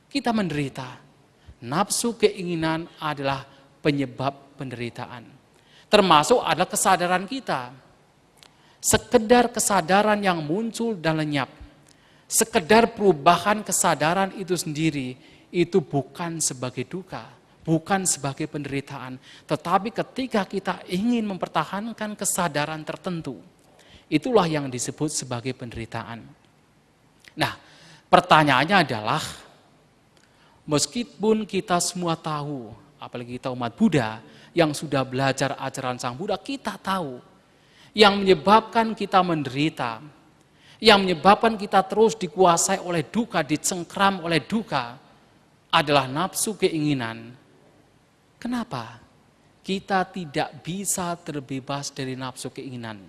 [SPEAKER 2] Kita menderita. Nafsu keinginan adalah penyebab penderitaan. Termasuk adalah kesadaran kita. Sekedar kesadaran yang muncul dan lenyap. Sekedar perubahan kesadaran itu sendiri, itu bukan sebagai duka, bukan sebagai penderitaan. Tetapi ketika kita ingin mempertahankan kesadaran tertentu, itulah yang disebut sebagai penderitaan. Nah, pertanyaannya adalah, meskipun kita semua tahu, apalagi kita umat Buddha yang sudah belajar ajaran Sang Buddha, kita tahu yang menyebabkan kita menderita, yang menyebabkan kita terus dikuasai oleh duka, dicengkram oleh duka, adalah nafsu keinginan. Kenapa? Kita tidak bisa terbebas dari nafsu keinginan.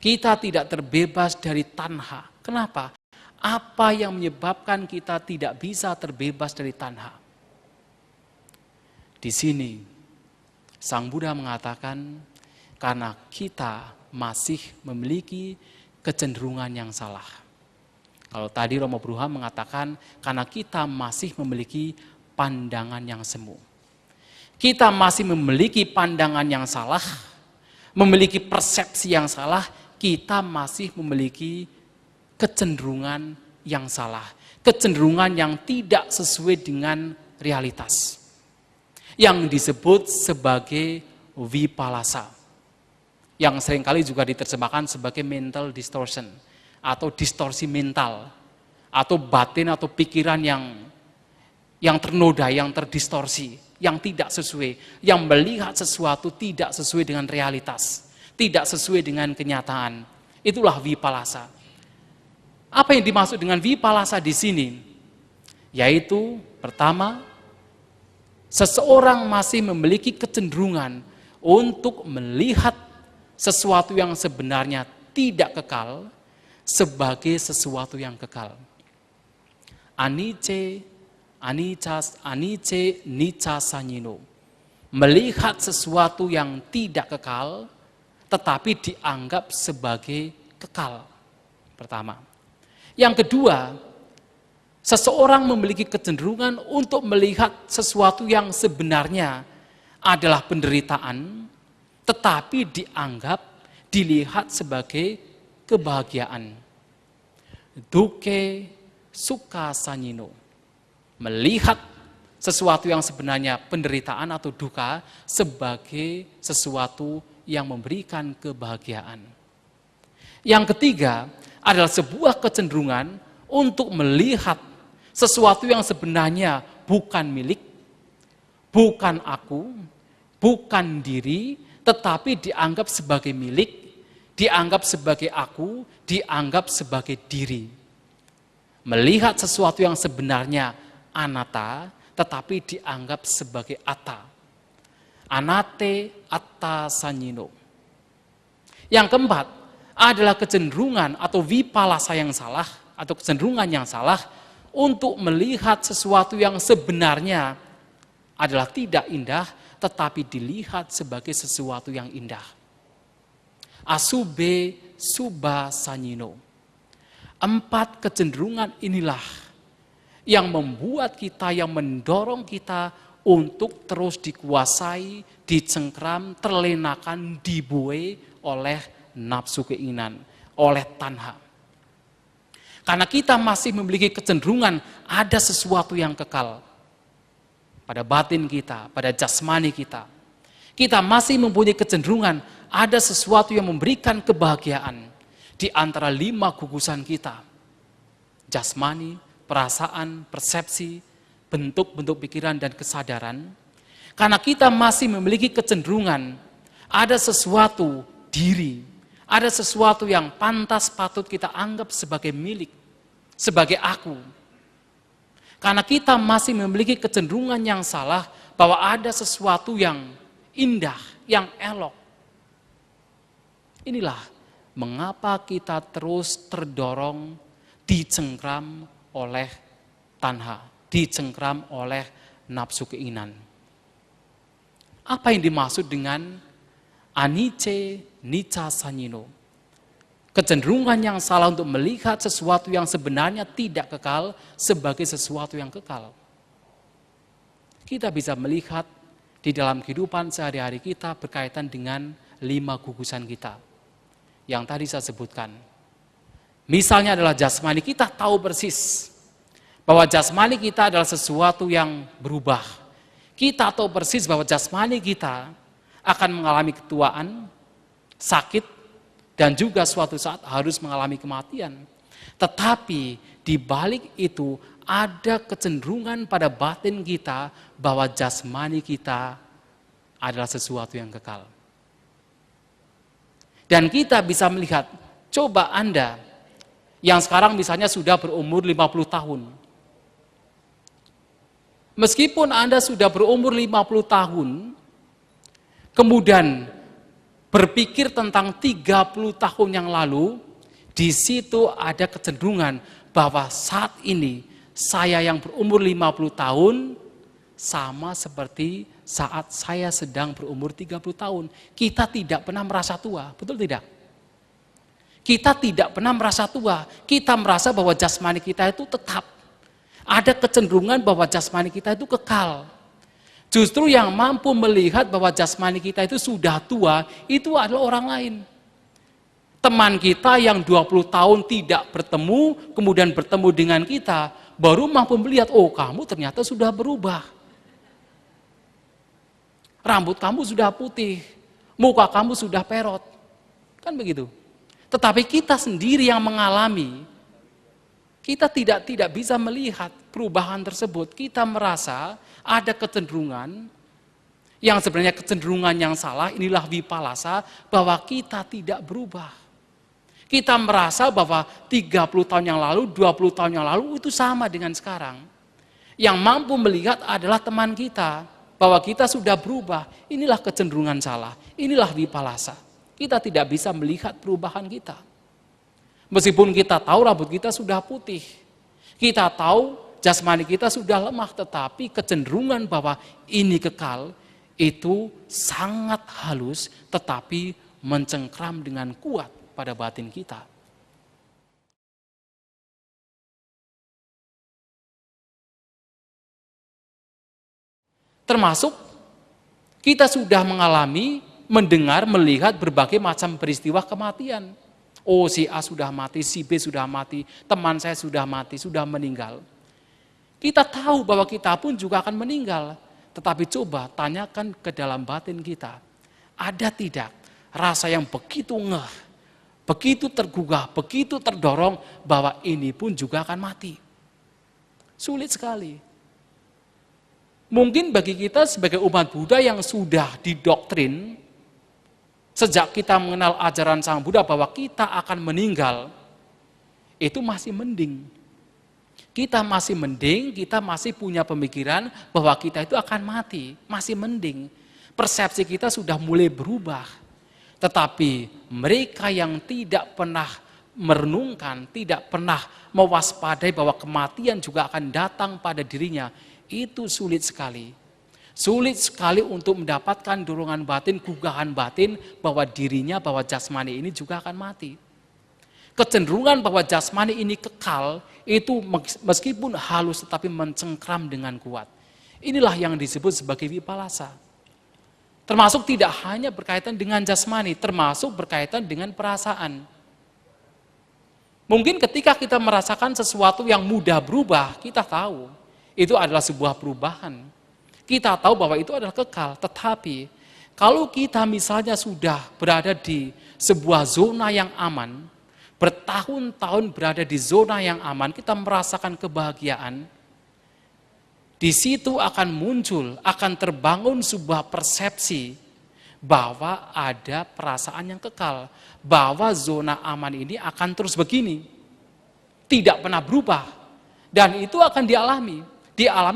[SPEAKER 2] Kita tidak terbebas dari tanha. Kenapa? Apa yang menyebabkan kita tidak bisa terbebas dari tanha? Di sini, Sang Buddha mengatakan, karena kita masih memiliki kecenderungan yang salah. Kalau tadi Romo Bruha mengatakan, karena kita masih memiliki pandangan yang semu. Kita masih memiliki pandangan yang salah, memiliki persepsi yang salah, kita masih memiliki kecenderungan yang salah, kecenderungan yang tidak sesuai dengan realitas, yang disebut sebagai vipallasa, yang seringkali juga diterjemahkan sebagai mental distortion, atau distorsi mental, atau batin atau pikiran yang ternoda, yang terdistorsi, yang tidak sesuai, yang melihat sesuatu tidak sesuai dengan realitas, tidak sesuai dengan kenyataan. Itulah vipallasa. Apa yang dimaksud dengan vipallasa di sini? Yaitu pertama, seseorang masih memiliki kecenderungan untuk melihat sesuatu yang sebenarnya tidak kekal sebagai sesuatu yang kekal. Anice nicca sanyino. Melihat sesuatu yang tidak kekal tetapi dianggap sebagai kekal. Pertama. Yang kedua, seseorang memiliki kecenderungan untuk melihat sesuatu yang sebenarnya adalah penderitaan, tetapi dilihat sebagai kebahagiaan. Duke sukha sanyino. Melihat sesuatu yang sebenarnya penderitaan atau duka sebagai sesuatu yang memberikan kebahagiaan. Yang ketiga adalah sebuah kecenderungan untuk melihat sesuatu yang sebenarnya bukan milik, bukan aku, bukan diri, tetapi dianggap sebagai milik, dianggap sebagai aku, dianggap sebagai diri. Melihat sesuatu yang sebenarnya anatta, tetapi dianggap sebagai atta. Anate atta sanyino. Yang keempat adalah kecenderungan atau vipalasa yang salah, atau kecenderungan yang salah untuk melihat sesuatu yang sebenarnya adalah tidak indah, tetapi dilihat sebagai sesuatu yang indah. Asube suba sanyino. 4 kecenderungan inilah yang membuat kita, yang mendorong kita untuk terus dikuasai, dicengkram, terlenakan, dibuai oleh nafsu keinginan, oleh tanha. Karena kita masih memiliki kecenderungan ada sesuatu yang kekal pada batin kita, pada jasmani kita. Kita masih mempunyai kecenderungan ada sesuatu yang memberikan kebahagiaan di antara 5 gugusan kita. Jasmani, perasaan, persepsi, bentuk-bentuk pikiran dan kesadaran. Karena kita masih memiliki kecenderungan ada sesuatu diri, ada sesuatu yang pantas patut kita anggap sebagai milik, sebagai aku. Karena kita masih memiliki kecenderungan yang salah bahwa ada sesuatu yang indah, yang elok. Inilah mengapa kita terus terdorong dicengkram oleh tanha, dicengkram oleh nafsu keinginan. Apa yang dimaksud dengan anice nica sanyino? Kecenderungan yang salah untuk melihat sesuatu yang sebenarnya tidak kekal sebagai sesuatu yang kekal. Kita bisa melihat di dalam kehidupan sehari-hari kita berkaitan dengan 5 gugusan kita yang tadi saya sebutkan. Misalnya adalah jasmani, kita tahu persis bahwa jasmani kita adalah sesuatu yang berubah. Kita tahu persis bahwa jasmani kita akan mengalami ketuaan, sakit, dan juga suatu saat harus mengalami kematian. Tetapi di balik itu ada kecenderungan pada batin kita bahwa jasmani kita adalah sesuatu yang kekal. Dan kita bisa melihat, coba Anda yang sekarang misalnya sudah berumur 50 tahun. Meskipun Anda sudah berumur 50 tahun, kemudian berpikir tentang 30 tahun yang lalu, di situ ada kecenderungan bahwa saat ini saya yang berumur 50 tahun sama seperti saat saya sedang berumur 30 tahun. Kita tidak pernah merasa tua, betul tidak? Kita tidak pernah merasa tua, kita merasa bahwa jasmani kita itu tetap. Ada kecenderungan bahwa jasmani kita itu kekal. Justru yang mampu melihat bahwa jasmani kita itu sudah tua, itu adalah orang lain. Teman kita yang 20 tahun tidak bertemu, kemudian bertemu dengan kita, baru mampu melihat, oh kamu ternyata sudah berubah. Rambut kamu sudah putih, muka kamu sudah perot. Kan begitu. Tetapi kita sendiri yang mengalami, kita tidak bisa melihat perubahan tersebut. Kita merasa ada kecenderungan yang sebenarnya kecenderungan yang salah, inilah vipalasa, bahwa kita tidak berubah. Kita merasa bahwa 30 tahun yang lalu, 20 tahun yang lalu itu sama dengan sekarang. Yang mampu melihat adalah teman kita, bahwa kita sudah berubah. Inilah kecenderungan salah, inilah vipalasa. Kita tidak bisa melihat perubahan kita. Meskipun kita tahu rambut kita sudah putih, kita tahu jasmani kita sudah lemah, tetapi kecenderungan bahwa ini kekal itu sangat halus, tetapi mencengkram dengan kuat pada batin kita. Termasuk kita sudah mengalami, mendengar, melihat berbagai macam peristiwa kematian. Oh, si A sudah mati, si B sudah mati, teman saya sudah mati, sudah meninggal. Kita tahu bahwa kita pun juga akan meninggal. Tetapi coba tanyakan ke dalam batin kita, ada tidak rasa yang begitu ngeh, begitu tergugah, begitu terdorong bahwa ini pun juga akan mati? Sulit sekali. Mungkin bagi kita sebagai umat Buddha yang sudah didoktrin, sejak kita mengenal ajaran Sang Buddha bahwa kita akan meninggal, itu masih mending. Kita masih mending, kita masih punya pemikiran bahwa kita itu akan mati, masih mending. Persepsi kita sudah mulai berubah. Tetapi mereka yang tidak pernah merenungkan, tidak pernah mewaspadai bahwa kematian juga akan datang pada dirinya, itu sulit sekali. Sulit sekali untuk mendapatkan dorongan batin, gugahan batin bahwa dirinya, bahwa jasmani ini juga akan mati. Kecenderungan bahwa jasmani ini kekal, itu meskipun halus tetapi mencengkram dengan kuat. Inilah yang disebut sebagai wipalasa. Termasuk tidak hanya berkaitan dengan jasmani, termasuk berkaitan dengan perasaan. Mungkin ketika kita merasakan sesuatu yang mudah berubah, kita tahu itu adalah sebuah perubahan. Kita tahu bahwa itu adalah kekal, tetapi kalau kita misalnya sudah berada di sebuah zona yang aman, bertahun-tahun berada di zona yang aman, kita merasakan kebahagiaan, di situ akan muncul, akan terbangun sebuah persepsi bahwa ada perasaan yang kekal, bahwa zona aman ini akan terus begini, tidak pernah berubah, dan itu akan dialami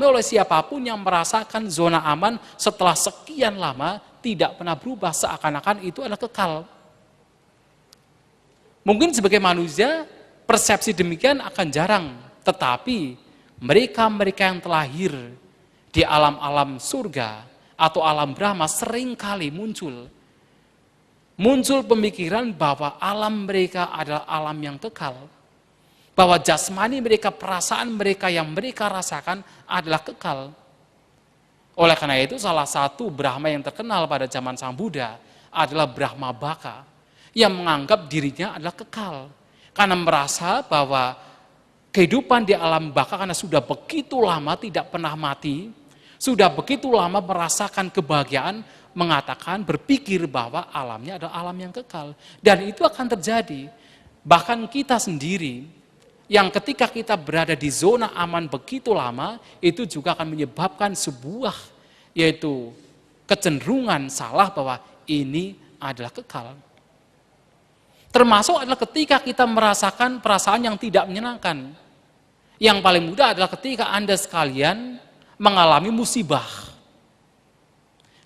[SPEAKER 2] oleh siapapun yang merasakan zona aman setelah sekian lama tidak pernah berubah, seakan-akan itu adalah kekal. Mungkin sebagai manusia, persepsi demikian akan jarang, tetapi mereka-mereka yang terlahir di alam-alam surga atau alam Brahma seringkali muncul pemikiran bahwa alam mereka adalah alam yang kekal, bahwa jasmani mereka, perasaan mereka yang mereka rasakan adalah kekal. Oleh karena itu, salah satu Brahma yang terkenal pada zaman Sang Buddha adalah Brahma Baka, yang menganggap dirinya adalah kekal. Karena merasa bahwa kehidupan di alam baka karena sudah begitu lama tidak pernah mati, sudah begitu lama merasakan kebahagiaan, mengatakan, berpikir bahwa alamnya adalah alam yang kekal. Dan itu akan terjadi. Bahkan kita sendiri, yang ketika kita berada di zona aman begitu lama, itu juga akan menyebabkan sebuah, yaitu kecenderungan salah bahwa ini adalah kekal. Termasuk adalah ketika kita merasakan perasaan yang tidak menyenangkan. Yang paling mudah adalah ketika Anda sekalian mengalami musibah.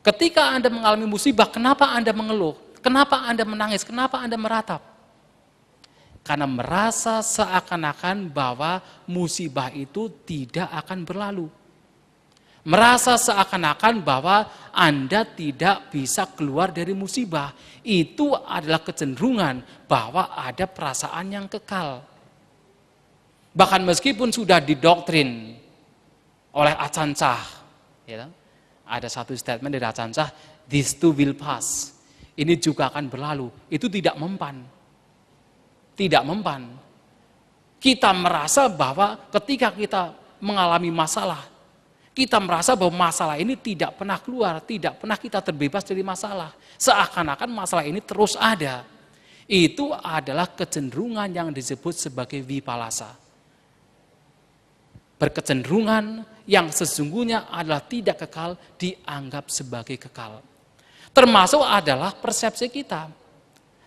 [SPEAKER 2] Ketika Anda mengalami musibah, kenapa Anda mengeluh? Kenapa Anda menangis? Kenapa Anda meratap? Karena merasa seakan-akan bahwa musibah itu tidak akan berlalu. Merasa seakan-akan bahwa Anda tidak bisa keluar dari musibah. Itu adalah kecenderungan bahwa ada perasaan yang kekal. Bahkan meskipun sudah didoktrin oleh Ajahn Chah, ya, ada satu statement dari Ajahn Chah, this too will pass. Ini juga akan berlalu. Itu tidak mempan. Tidak mempan. Kita merasa bahwa ketika kita mengalami masalah, kita merasa bahwa masalah ini tidak pernah keluar, tidak pernah kita terbebas dari masalah. Seakan-akan masalah ini terus ada. Itu adalah kecenderungan yang disebut sebagai wipalasa. Berkecenderungan yang sesungguhnya adalah tidak kekal, dianggap sebagai kekal. Termasuk adalah persepsi kita.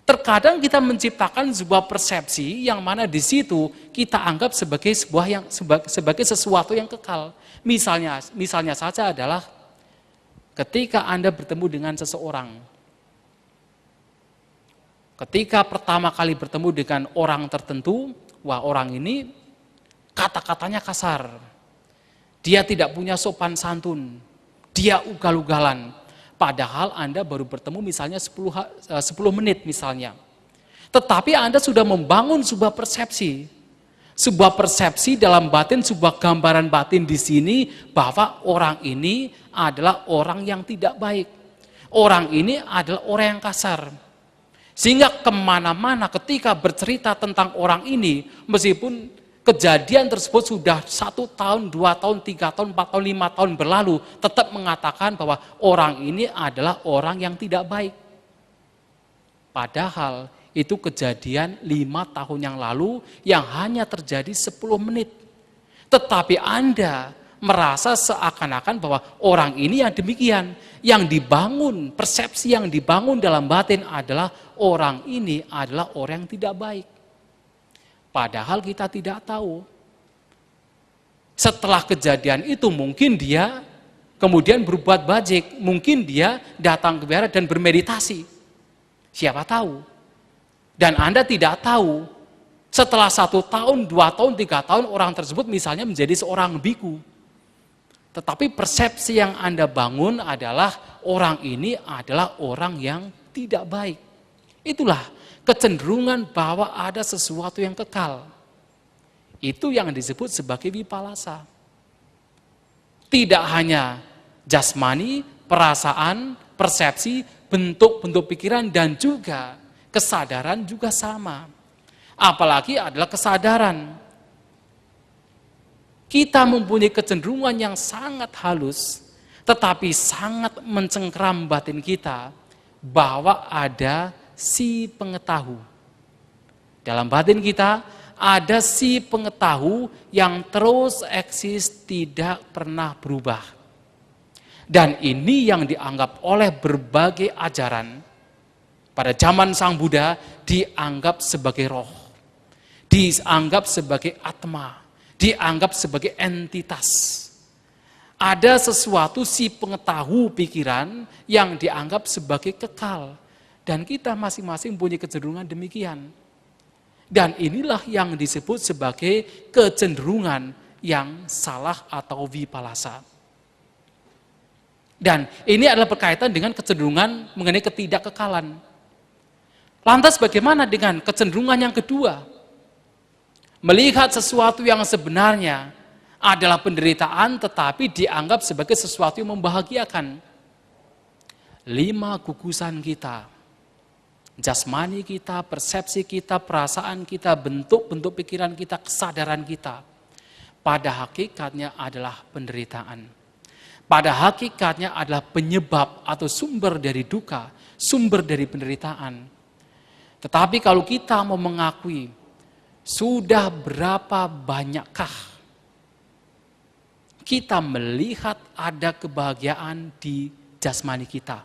[SPEAKER 2] Terkadang kita menciptakan sebuah persepsi yang mana di situ kita anggap sebagai sesuatu yang kekal. Misalnya saja adalah ketika Anda bertemu dengan seseorang. Ketika pertama kali bertemu dengan orang tertentu, wah orang ini kata-katanya kasar. Dia tidak punya sopan santun. Dia ugal-ugalan. Padahal Anda baru bertemu misalnya 10 menit misalnya. Tetapi Anda sudah membangun sebuah persepsi. Sebuah persepsi dalam batin, sebuah gambaran batin di sini bahwa orang ini adalah orang yang tidak baik. Orang ini adalah orang yang kasar. Sehingga kemana-mana ketika bercerita tentang orang ini, meskipun kejadian tersebut sudah 1 tahun, 2 tahun, 3 tahun, 4 tahun, 5 tahun berlalu, tetap mengatakan bahwa orang ini adalah orang yang tidak baik. Padahal itu kejadian 5 tahun yang lalu yang hanya terjadi 10 menit. Tetapi Anda merasa seakan-akan bahwa orang ini yang demikian. Yang dibangun, persepsi yang dibangun dalam batin adalah orang ini adalah orang yang tidak baik. Padahal kita tidak tahu Setelah kejadian itu mungkin dia kemudian berbuat bajik, mungkin dia datang ke wihara dan bermeditasi. Siapa tahu? Dan Anda tidak tahu, setelah 1 tahun, 2 tahun, 3 tahun orang tersebut misalnya menjadi seorang biku. Tetapi persepsi yang Anda bangun adalah orang ini adalah orang yang tidak baik. Itulah kecenderungan bahwa ada sesuatu yang kekal. Itu yang disebut sebagai vipallasa. Tidak hanya jasmani, perasaan, persepsi, bentuk-bentuk pikiran, dan juga kesadaran juga sama. Apalagi adalah kesadaran. Kita mempunyai kecenderungan yang sangat halus, tetapi sangat mencengkeram batin kita, bahwa ada si pengetahu. Dalam batin kita, ada si pengetahu yang terus eksis, tidak pernah berubah. Dan ini yang dianggap oleh berbagai ajaran pada zaman Sang Buddha dianggap sebagai roh, dianggap sebagai atma, dianggap sebagai entitas. Ada sesuatu si pengetahu pikiran yang dianggap sebagai kekal. Dan kita masing-masing punya kecenderungan demikian. Dan inilah yang disebut sebagai kecenderungan yang salah atau vipallasa. Dan ini adalah berkaitan dengan kecenderungan mengenai ketidakkekalan. Lantas bagaimana dengan kecenderungan yang kedua? Melihat sesuatu yang sebenarnya adalah penderitaan tetapi dianggap sebagai sesuatu yang membahagiakan. 5 gugusan kita, jasmani kita, persepsi kita, perasaan kita, bentuk-bentuk pikiran kita, kesadaran kita, pada hakikatnya adalah penderitaan. Pada hakikatnya adalah penyebab atau sumber dari duka, sumber dari penderitaan. Tetapi kalau kita mau mengakui, sudah berapa banyakkah kita melihat ada kebahagiaan di jasmani kita?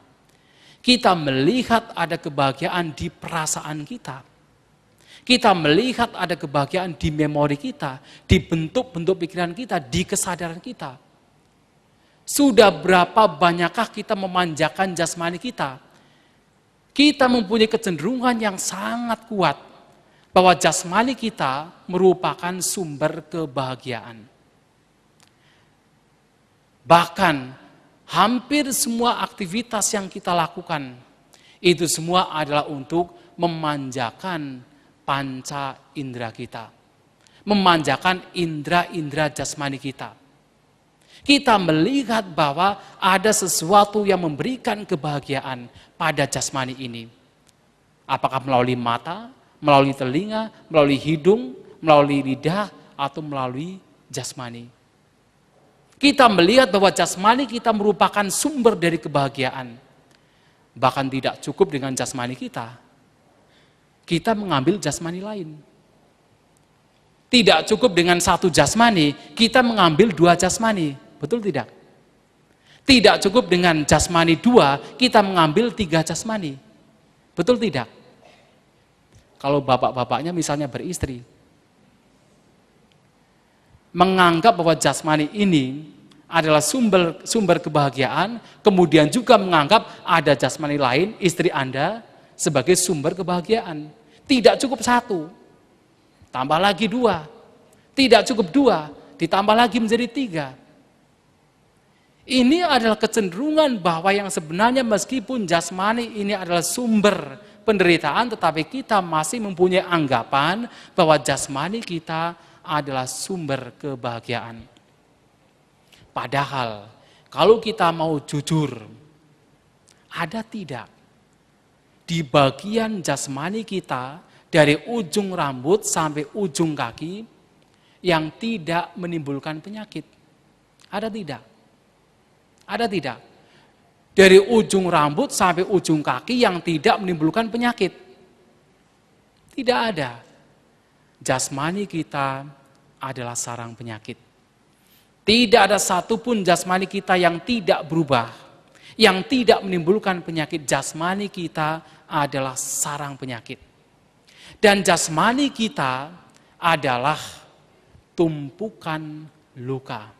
[SPEAKER 2] Kita melihat ada kebahagiaan di perasaan kita. Kita melihat ada kebahagiaan di memori kita, di bentuk-bentuk pikiran kita, di kesadaran kita. Sudah berapa banyakkah kita memanjakan jasmani kita? Kita mempunyai kecenderungan yang sangat kuat bahwa jasmani kita merupakan sumber kebahagiaan. Bahkan hampir semua aktivitas yang kita lakukan, itu semua adalah untuk memanjakan panca indera kita. Memanjakan indera-indera jasmani kita. Kita melihat bahwa ada sesuatu yang memberikan kebahagiaan pada jasmani ini. Apakah melalui mata, melalui telinga, melalui hidung, melalui lidah, atau melalui jasmani. Kita melihat bahwa jasmani kita merupakan sumber dari kebahagiaan. Bahkan tidak cukup dengan jasmani kita. Kita mengambil jasmani lain. Tidak cukup dengan 1 jasmani, kita mengambil 2 jasmani. Betul tidak? Tidak cukup dengan jasmani 2, kita mengambil 3 jasmani. Betul tidak? Kalau bapak-bapaknya misalnya beristri, menganggap bahwa jasmani ini adalah sumber kebahagiaan, kemudian juga menganggap ada jasmani lain, istri Anda, sebagai sumber kebahagiaan. Tidak cukup 1, tambah lagi 2. Tidak cukup 2, ditambah lagi menjadi 3. Ini adalah kecenderungan bahwa yang sebenarnya meskipun jasmani ini adalah sumber penderitaan, tetapi kita masih mempunyai anggapan bahwa jasmani kita adalah sumber kebahagiaan. Padahal kalau kita mau jujur, ada tidak di bagian jasmani kita dari ujung rambut sampai ujung kaki yang tidak menimbulkan penyakit? Ada tidak? Ada tidak? Dari ujung rambut sampai ujung kaki yang tidak menimbulkan penyakit? Tidak ada. Jasmani kita adalah sarang penyakit. Tidak ada satupun jasmani kita yang tidak berubah, yang tidak menimbulkan penyakit. Jasmani kita adalah sarang penyakit. Dan jasmani kita adalah tumpukan luka.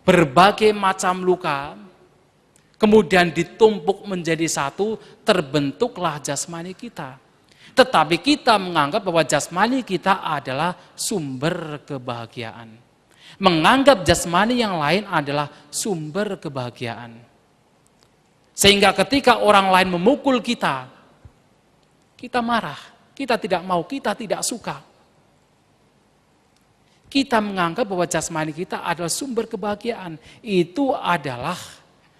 [SPEAKER 2] Berbagai macam luka, kemudian ditumpuk menjadi satu, terbentuklah jasmani kita. Tetapi kita menganggap bahwa jasmani kita adalah sumber kebahagiaan. Menganggap jasmani yang lain adalah sumber kebahagiaan. Sehingga ketika orang lain memukul kita, kita marah, kita tidak mau, kita tidak suka. Kita menganggap bahwa jasmani kita adalah sumber kebahagiaan. Itu adalah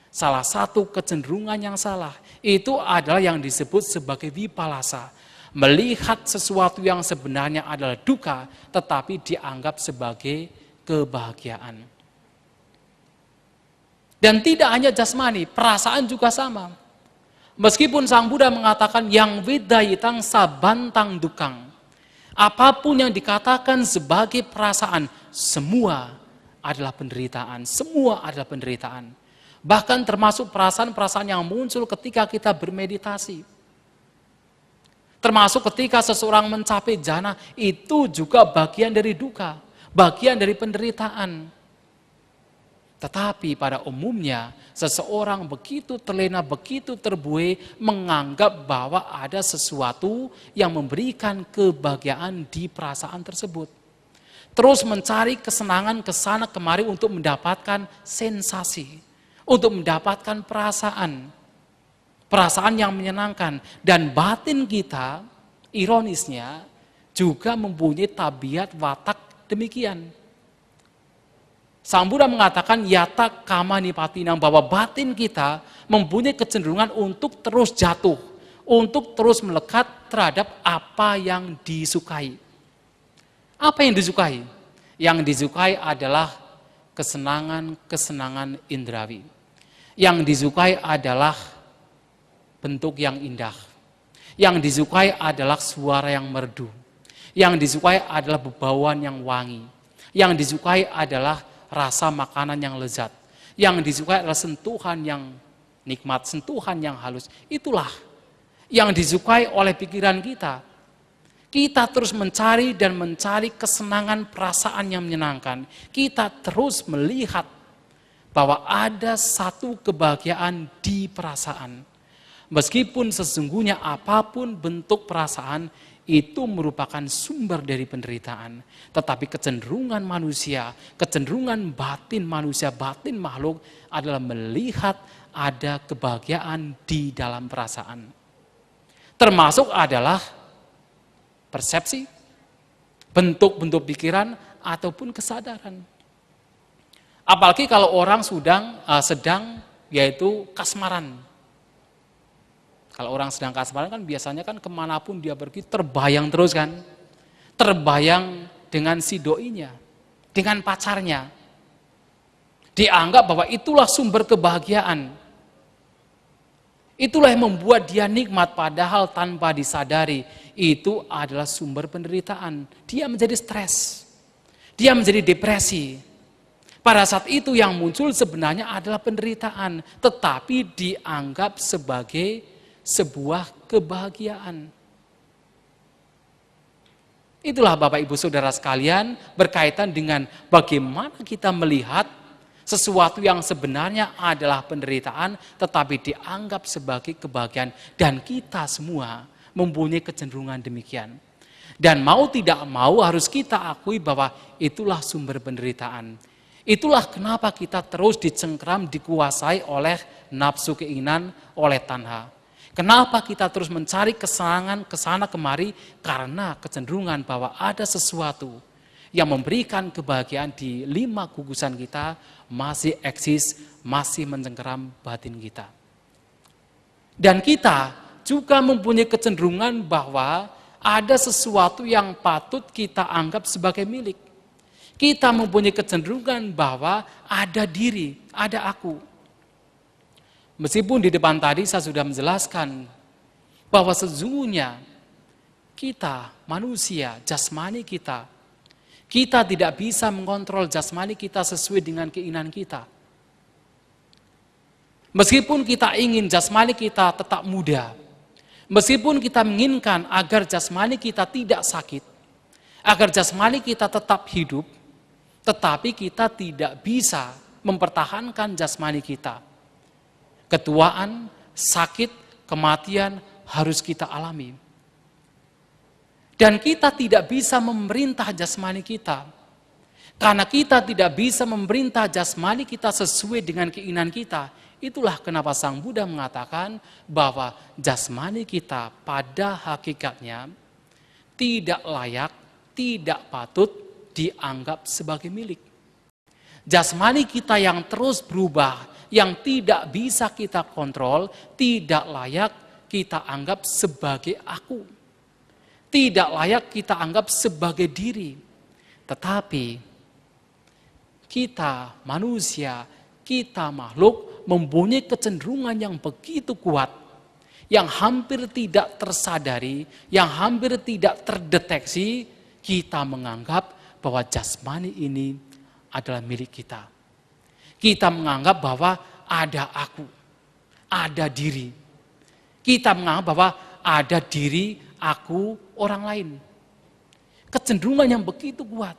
[SPEAKER 2] salah satu kecenderungan yang salah. Itu adalah yang disebut sebagai vipalasa. Melihat sesuatu yang sebenarnya adalah duka, tetapi dianggap sebagai kebahagiaan. Dan tidak hanya jasmani, perasaan juga sama. Meskipun Sang Buddha mengatakan yang widayitang sabantang dukang, apapun yang dikatakan sebagai perasaan, semua adalah penderitaan, semua adalah penderitaan. Bahkan termasuk perasaan-perasaan yang muncul ketika kita bermeditasi. Termasuk ketika seseorang mencapai jana, itu juga bagian dari duka, bagian dari penderitaan. Tetapi pada umumnya, seseorang begitu terlena, begitu terbuai, menganggap bahwa ada sesuatu yang memberikan kebahagiaan di perasaan tersebut. Terus mencari kesenangan kesana kemari untuk mendapatkan sensasi, untuk mendapatkan perasaan. Perasaan yang menyenangkan. Dan batin kita, ironisnya, juga mempunyai tabiat watak demikian. Sang Buddha mengatakan yata kama nipatinang, bahwa batin kita mempunyai kecenderungan untuk terus jatuh, untuk terus melekat terhadap apa yang disukai. Apa yang disukai? Yang disukai adalah kesenangan-kesenangan indrawi. Yang disukai adalah bentuk yang indah. Yang disukai adalah suara yang merdu. Yang disukai adalah bebauan yang wangi. Yang disukai adalah rasa makanan yang lezat. Yang disukai adalah sentuhan yang nikmat, sentuhan yang halus. Itulah yang disukai oleh pikiran kita. Kita terus mencari dan mencari kesenangan perasaan yang menyenangkan. Kita terus melihat bahwa ada satu kebahagiaan di perasaan. Meskipun sesungguhnya apapun bentuk perasaan, itu merupakan sumber dari penderitaan. Tetapi kecenderungan manusia, kecenderungan batin manusia, batin makhluk adalah melihat ada kebahagiaan di dalam perasaan. Termasuk adalah persepsi, bentuk-bentuk pikiran, ataupun kesadaran. Apalagi kalau orang sedang yaitu kasmaran. Kalau orang sedang kasmaran kan biasanya kan kemanapun dia pergi terbayang terus kan. Terbayang dengan si doinya, dengan pacarnya. Dianggap bahwa itulah sumber kebahagiaan. Itulah yang membuat dia nikmat, padahal tanpa disadari itu adalah sumber penderitaan. Dia menjadi stres, dia menjadi depresi. Pada saat itu yang muncul sebenarnya adalah penderitaan, tetapi dianggap sebagai sebuah kebahagiaan. Itulah Bapak Ibu Saudara sekalian berkaitan dengan bagaimana kita melihat sesuatu yang sebenarnya adalah penderitaan tetapi dianggap sebagai kebahagiaan, dan kita semua mempunyai kecenderungan demikian. Dan mau tidak mau harus kita akui bahwa itulah sumber penderitaan. Itulah kenapa kita terus dicengkram, dikuasai oleh nafsu keinginan, oleh tanha. Kenapa kita terus mencari kesenangan kesana kemari? Karena kecenderungan bahwa ada sesuatu yang memberikan kebahagiaan di 5 gugusan kita masih eksis, masih mencengkeram batin kita. Dan kita juga mempunyai kecenderungan bahwa ada sesuatu yang patut kita anggap sebagai milik. Kita mempunyai kecenderungan bahwa ada diri, ada aku. Meskipun di depan tadi saya sudah menjelaskan bahwa sesungguhnya kita, manusia, jasmani kita tidak bisa mengontrol jasmani kita sesuai dengan keinginan kita. Meskipun kita ingin jasmani kita tetap muda, meskipun kita menginginkan agar jasmani kita tidak sakit, agar jasmani kita tetap hidup, Tetapi kita tidak bisa mempertahankan jasmani kita. Ketuaan, sakit, kematian harus kita alami. Dan kita tidak bisa memerintah jasmani kita. Karena kita tidak bisa memerintah jasmani kita sesuai dengan keinginan kita. Itulah kenapa Sang Buddha mengatakan bahwa jasmani kita pada hakikatnya tidak layak, tidak patut dianggap sebagai milik. Jasmani kita yang terus berubah, yang tidak bisa kita kontrol, tidak layak kita anggap sebagai aku. Tidak layak kita anggap sebagai diri. Tetapi kita manusia, kita makhluk mempunyai kecenderungan yang begitu kuat, yang hampir tidak tersadari, yang hampir tidak terdeteksi, kita menganggap bahwa jasmani ini adalah milik kita. Kita menganggap bahwa ada aku, ada diri. Kita menganggap bahwa ada diri, aku, orang lain. Kecenderungan yang begitu kuat.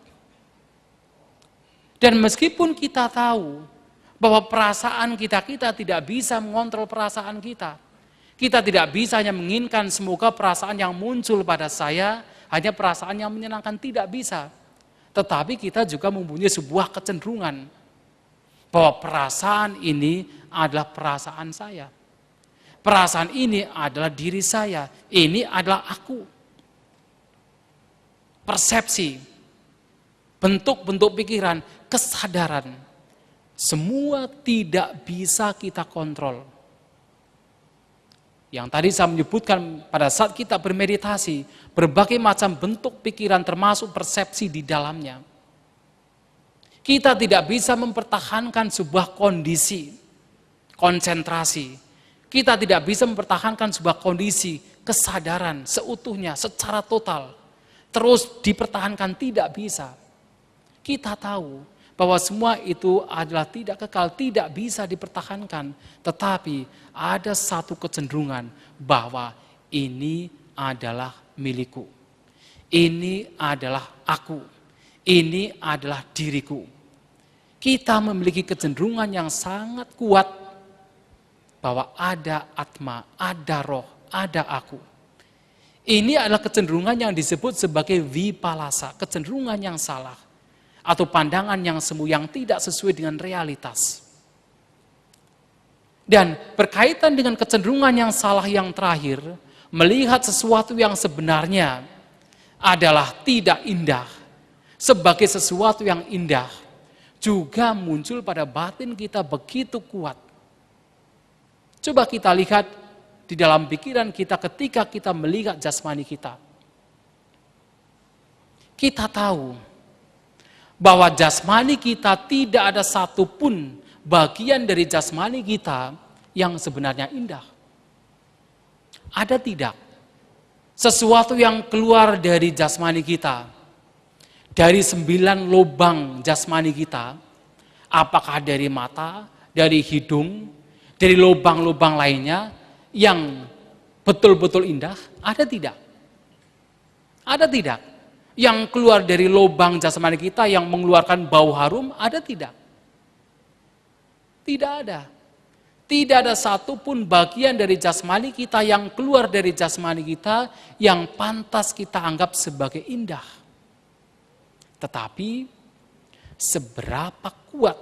[SPEAKER 2] Dan meskipun kita tahu bahwa perasaan kita tidak bisa mengontrol perasaan kita. Kita tidak bisa hanya menginginkan semoga perasaan yang muncul pada saya hanya perasaan yang menyenangkan, tidak bisa. Tetapi kita juga mempunyai sebuah kecenderungan bahwa perasaan ini adalah perasaan saya. Perasaan ini adalah diri saya, ini adalah aku. Persepsi, bentuk-bentuk pikiran, kesadaran, semua tidak bisa kita kontrol. Yang tadi saya menyebutkan pada saat kita bermeditasi, berbagai macam bentuk pikiran termasuk persepsi di dalamnya. Kita tidak bisa mempertahankan sebuah kondisi, konsentrasi. Kita tidak bisa mempertahankan sebuah kondisi, kesadaran seutuhnya, secara total. Terus dipertahankan, tidak bisa. Kita tahu bahwa semua itu adalah tidak kekal, tidak bisa dipertahankan. Tetapi ada satu kecenderungan bahwa ini adalah milikku. Ini adalah aku. Ini adalah diriku. Kita memiliki kecenderungan yang sangat kuat bahwa ada atma, ada roh, ada aku. Ini adalah kecenderungan yang disebut sebagai vipalasa, kecenderungan yang salah. Atau pandangan yang semu, yang tidak sesuai dengan realitas. Dan berkaitan dengan kecenderungan yang salah yang terakhir, melihat sesuatu yang sebenarnya adalah tidak indah, sebagai sesuatu yang indah, juga muncul pada batin kita begitu kuat. Coba kita lihat di dalam pikiran kita ketika kita melihat jasmani kita. Kita tahu bahwa jasmani kita tidak ada satupun bagian dari jasmani kita yang sebenarnya indah. Ada tidak? Sesuatu yang keluar dari jasmani kita, dari 9 lubang jasmani kita, apakah dari mata, dari hidung, dari lubang-lubang lainnya yang betul-betul indah, ada tidak? Ada tidak? Yang keluar dari lubang jasmani kita yang mengeluarkan bau harum, ada tidak? Tidak ada. Tidak ada satupun bagian dari jasmani kita yang keluar dari jasmani kita yang pantas kita anggap sebagai indah. Tetapi seberapa kuat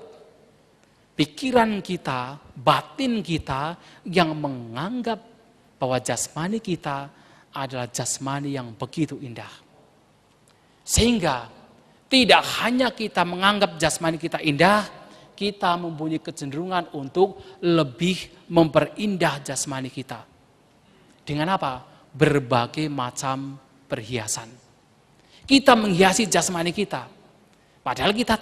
[SPEAKER 2] pikiran kita, batin kita yang menganggap bahwa jasmani kita adalah jasmani yang begitu indah. Sehingga tidak hanya kita menganggap jasmani kita indah, kita mempunyai kecenderungan untuk lebih memperindah jasmani kita. Dengan apa? Berbagai macam perhiasan. Kita menghiasi jasmani kita. Padahal kita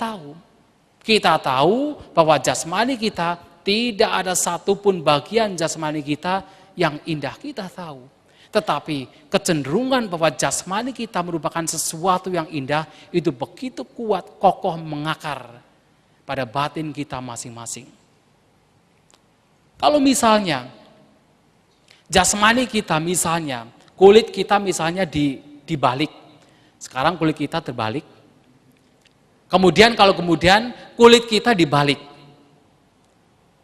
[SPEAKER 2] tahu bahwa jasmani kita tidak ada satupun bagian jasmani kita yang indah, kita tahu. Tetapi kecenderungan bahwa jasmani kita merupakan sesuatu yang indah itu begitu kuat, kokoh mengakar pada batin kita masing-masing. Kalau misalnya jasmani kita misalnya, kulit kita misalnya dibalik. Sekarang kulit kita terbalik. Kemudian kalau kulit kita dibalik.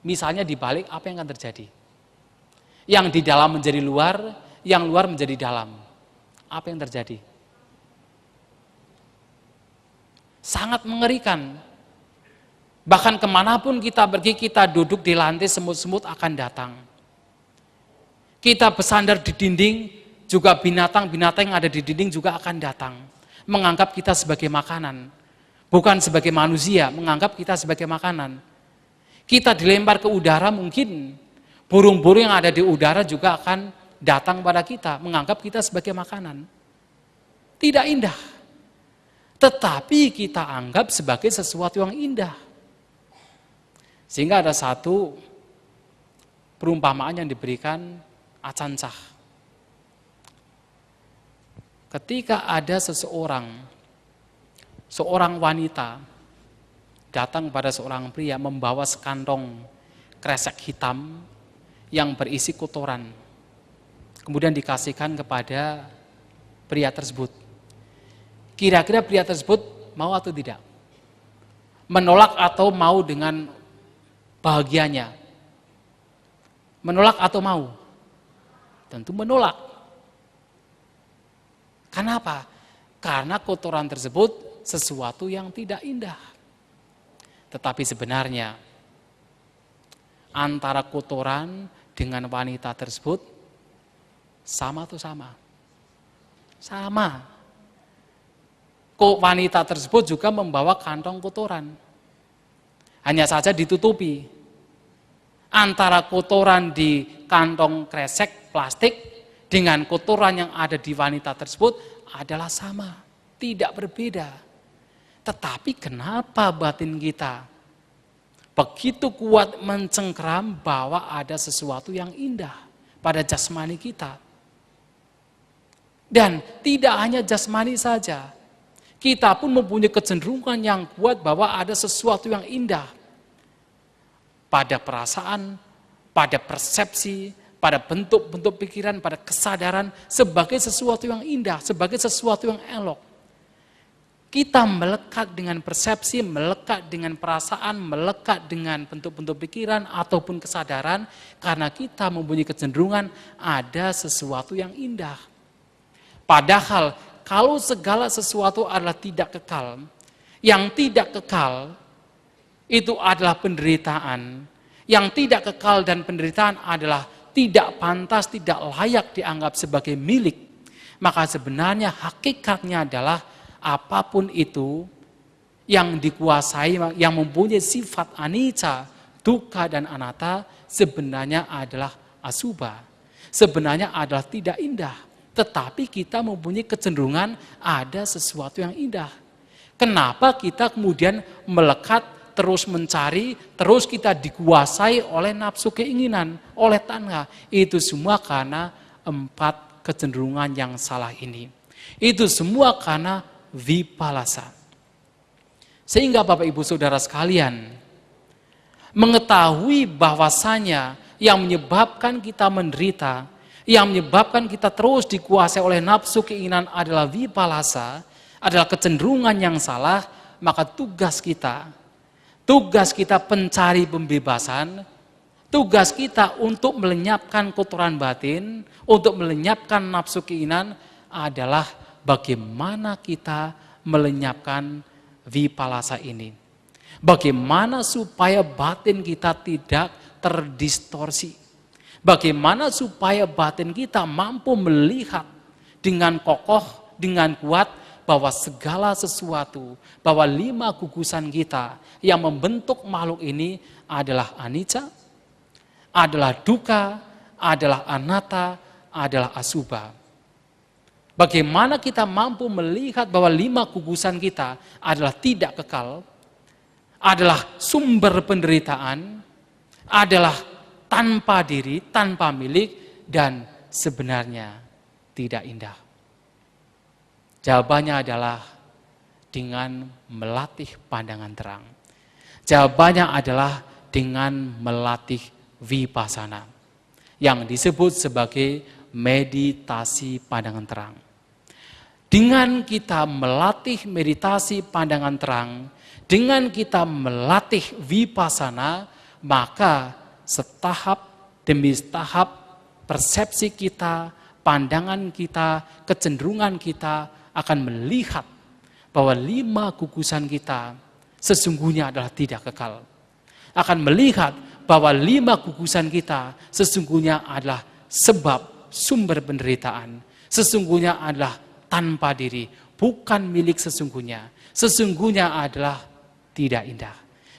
[SPEAKER 2] Misalnya dibalik, apa yang akan terjadi? Yang di dalam menjadi luar, yang luar menjadi dalam. Apa yang terjadi? Sangat mengerikan. Bahkan kemanapun kita pergi, kita duduk di lantai, semut-semut akan datang. Kita bersandar di dinding, juga binatang-binatang yang ada di dinding juga akan datang. Menganggap kita sebagai makanan. Bukan sebagai manusia, menganggap kita sebagai makanan. Kita dilempar ke udara, mungkin burung-burung yang ada di udara juga akan datang pada kita, menganggap kita sebagai makanan. Tidak indah. Tetapi kita anggap sebagai sesuatu yang indah. Sehingga ada satu perumpamaan yang diberikan Acan Cah. Ketika ada seorang wanita datang pada seorang pria membawa sekantong kresek hitam yang berisi kotoran. Kemudian dikasihkan kepada pria tersebut. Kira-kira pria tersebut mau atau tidak? Menolak atau mau dengan bahagianya? Menolak atau mau? Tentu menolak. Kenapa? Karena kotoran tersebut sesuatu yang tidak indah. Tetapi sebenarnya antara kotoran dengan wanita tersebut sama atau sama? Sama. Wanita tersebut juga membawa kantong kotoran. Hanya saja ditutupi. Antara kotoran di kantong kresek plastik dengan kotoran yang ada di wanita tersebut adalah sama, tidak berbeda. Tetapi kenapa batin kita begitu kuat mencengkeram bahwa ada sesuatu yang indah pada jasmani kita? Dan tidak hanya jasmani saja, kita pun mempunyai kecenderungan yang kuat bahwa ada sesuatu yang indah pada perasaan, pada persepsi, pada bentuk-bentuk pikiran, pada kesadaran sebagai sesuatu yang indah, sebagai sesuatu yang elok. Kita melekat dengan persepsi, melekat dengan perasaan, melekat dengan bentuk-bentuk pikiran ataupun kesadaran karena kita mempunyai kecenderungan ada sesuatu yang indah. Padahal kalau segala sesuatu adalah tidak kekal, yang tidak kekal itu adalah penderitaan. Yang tidak kekal dan penderitaan adalah tidak pantas, tidak layak dianggap sebagai milik. Maka sebenarnya hakikatnya adalah apapun itu yang dikuasai, yang mempunyai sifat anicca, dukkha dan anatta sebenarnya adalah asubha. Sebenarnya adalah tidak indah. Tetapi kita mempunyai kecenderungan ada sesuatu yang indah. Kenapa kita kemudian melekat, terus mencari, terus kita dikuasai oleh nafsu keinginan, oleh tanha. Itu semua karena 4 kecenderungan yang salah ini. Itu semua karena vipallasa. Sehingga Bapak Ibu Saudara sekalian, mengetahui bahwasanya yang menyebabkan kita menderita, yang menyebabkan kita terus dikuasai oleh nafsu keinginan adalah vipallasa, adalah kecenderungan yang salah, maka tugas kita pencari pembebasan, tugas kita untuk melenyapkan kotoran batin, untuk melenyapkan nafsu keinginan adalah bagaimana kita melenyapkan vipallasa ini. Bagaimana supaya batin kita tidak terdistorsi. Bagaimana supaya batin kita mampu melihat dengan kokoh, dengan kuat bahwa segala sesuatu, bahwa 5 gugusan kita yang membentuk makhluk ini adalah anicca, adalah dukkha, adalah anatta, adalah asubha. Bagaimana kita mampu melihat bahwa 5 gugusan kita adalah tidak kekal, adalah sumber penderitaan, adalah tanpa diri, tanpa milik, dan sebenarnya tidak indah. Jawabannya adalah dengan melatih pandangan terang. Jawabannya adalah dengan melatih vipassana, yang disebut sebagai meditasi pandangan terang. Dengan kita melatih meditasi pandangan terang, dengan kita melatih vipassana, maka setahap demi tahap persepsi kita, pandangan kita, kecenderungan kita akan melihat bahwa 5 gugusan kita sesungguhnya adalah tidak kekal. Akan melihat bahwa 5 gugusan kita sesungguhnya adalah sebab sumber penderitaan. Sesungguhnya adalah tanpa diri, bukan milik sesungguhnya. Sesungguhnya adalah tidak indah.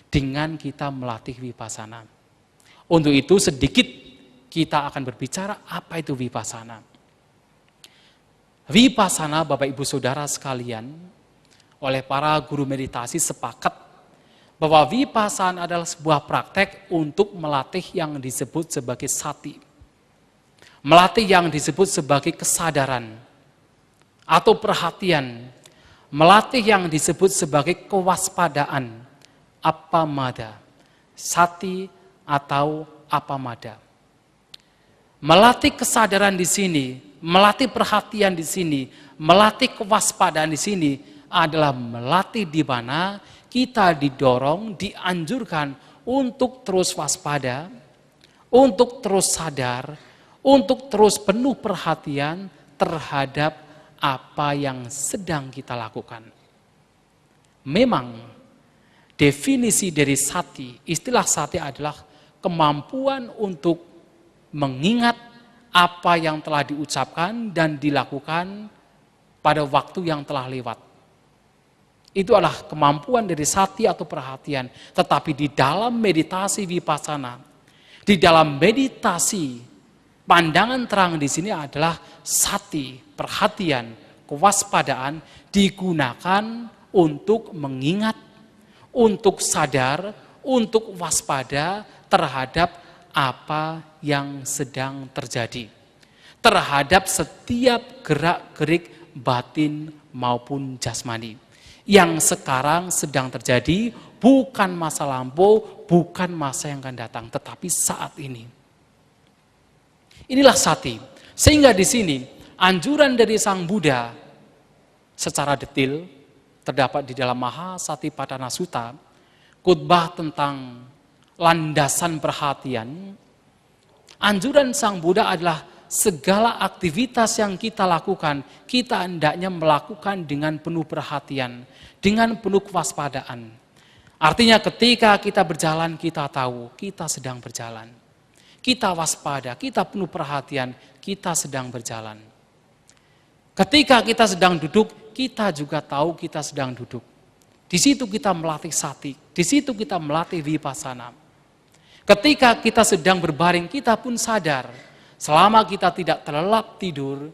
[SPEAKER 2] Dengan kita melatih vipassana. Untuk itu sedikit kita akan berbicara apa itu vipassana. Vipassana, Bapak Ibu Saudara sekalian, oleh para guru meditasi sepakat bahwa vipassana adalah sebuah praktek untuk melatih yang disebut sebagai sati. Melatih yang disebut sebagai kesadaran atau perhatian. Melatih yang disebut sebagai kewaspadaan, appamada, sati atau appamada. Melatih kesadaran di sini, melatih perhatian di sini, melatih kewaspadaan di sini adalah melatih di mana kita didorong, dianjurkan untuk terus waspada, untuk terus sadar, untuk terus penuh perhatian terhadap apa yang sedang kita lakukan. Memang definisi dari sati, istilah sati adalah kemampuan untuk mengingat apa yang telah diucapkan dan dilakukan pada waktu yang telah lewat. Itu adalah kemampuan dari sati atau perhatian. Tetapi di dalam meditasi vipassana, di dalam meditasi pandangan terang di sini adalah sati, perhatian, kewaspadaan digunakan untuk mengingat, untuk sadar, untuk waspada terhadap apa yang sedang terjadi. Terhadap setiap gerak-gerik batin maupun jasmani. Yang sekarang sedang terjadi bukan masa lampau, bukan masa yang akan datang, tetapi saat ini. Inilah sati. Sehingga di sini anjuran dari Sang Buddha secara detail terdapat di dalam Mahasatipatthana Sutta, khotbah tentang landasan perhatian. Anjuran Sang Buddha adalah segala aktivitas yang kita lakukan, kita hendaknya melakukan dengan penuh perhatian, dengan penuh kewaspadaan. Artinya ketika kita berjalan, kita tahu kita sedang berjalan. Kita waspada, kita penuh perhatian, kita sedang berjalan. Ketika kita sedang duduk, kita juga tahu kita sedang duduk. Di situ kita melatih sati, di situ kita melatih vipassana. Ketika kita sedang berbaring, kita pun sadar. Selama kita tidak terlelap tidur,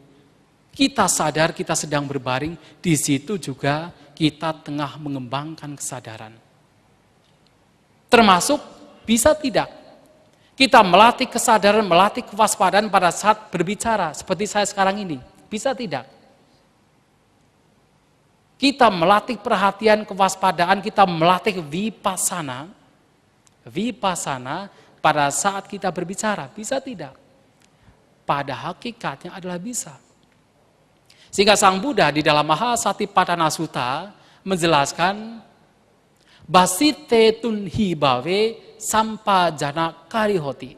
[SPEAKER 2] kita sadar kita sedang berbaring, di situ juga kita tengah mengembangkan kesadaran. Termasuk bisa tidak kita melatih kesadaran, melatih kewaspadaan pada saat berbicara, seperti saya sekarang ini. Bisa tidak? Kita melatih perhatian, kewaspadaan, kita melatih vipassana. Vipassana pada saat kita berbicara, bisa tidak? Pada hakikatnya adalah bisa. Sehingga Sang Buddha di dalam Mahasatipatthana Sutta menjelaskan basite tunhi bave sampajana karihoti.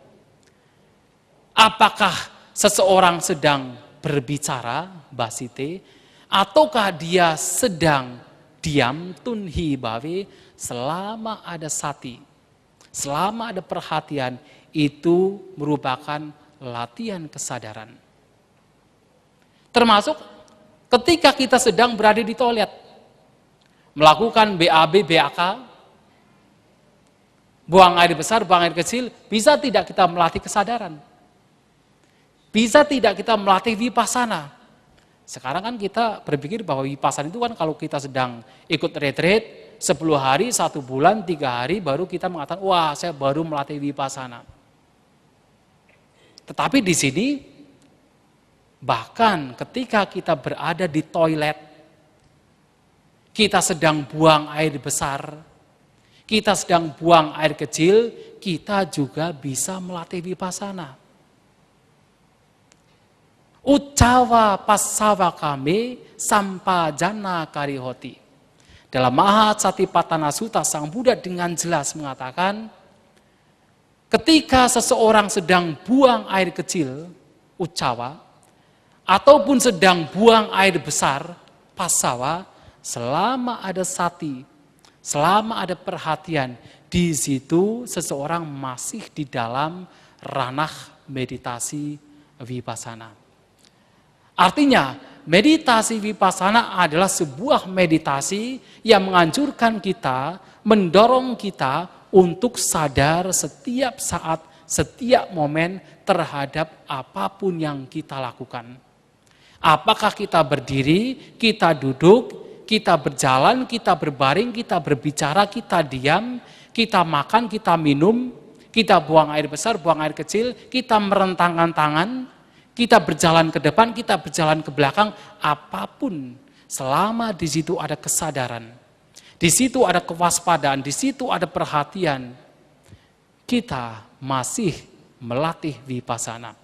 [SPEAKER 2] Apakah seseorang sedang berbicara, basite, ataukah dia sedang diam, tunhi bave, selama ada sati, selama ada perhatian, itu merupakan latihan kesadaran. Termasuk ketika kita sedang berada di toilet, melakukan BAB, BAK, buang air besar, buang air kecil, bisa tidak kita melatih kesadaran? Bisa tidak kita melatih vipassana? Sekarang kan kita berpikir bahwa vipassana itu kan kalau kita sedang ikut retreat, 10 hari, 1 bulan, 3 hari, baru kita mengatakan, wah saya baru melatih vipassana. Tetapi di sini, bahkan ketika kita berada di toilet, kita sedang buang air besar, kita sedang buang air kecil, kita juga bisa melatih vipassana. Ucawa pasawa kami sampajana karihoti. Dalam Maha Satipatthana Sutta, Sang Buddha dengan jelas mengatakan, ketika seseorang sedang buang air kecil, ucawa, ataupun sedang buang air besar, pasawa, selama ada sati, selama ada perhatian, di situ seseorang masih di dalam ranah meditasi vipassana. Artinya, meditasi vipassana adalah sebuah meditasi yang menganjurkan kita, mendorong kita untuk sadar setiap saat, setiap momen terhadap apapun yang kita lakukan. Apakah kita berdiri, kita duduk, kita berjalan, kita berbaring, kita berbicara, kita diam, kita makan, kita minum, kita buang air besar, buang air kecil, kita merentangkan tangan, kita berjalan ke depan, kita berjalan ke belakang, apapun, selama di situ ada kesadaran, di situ ada kewaspadaan, di situ ada perhatian, kita masih melatih vipassana.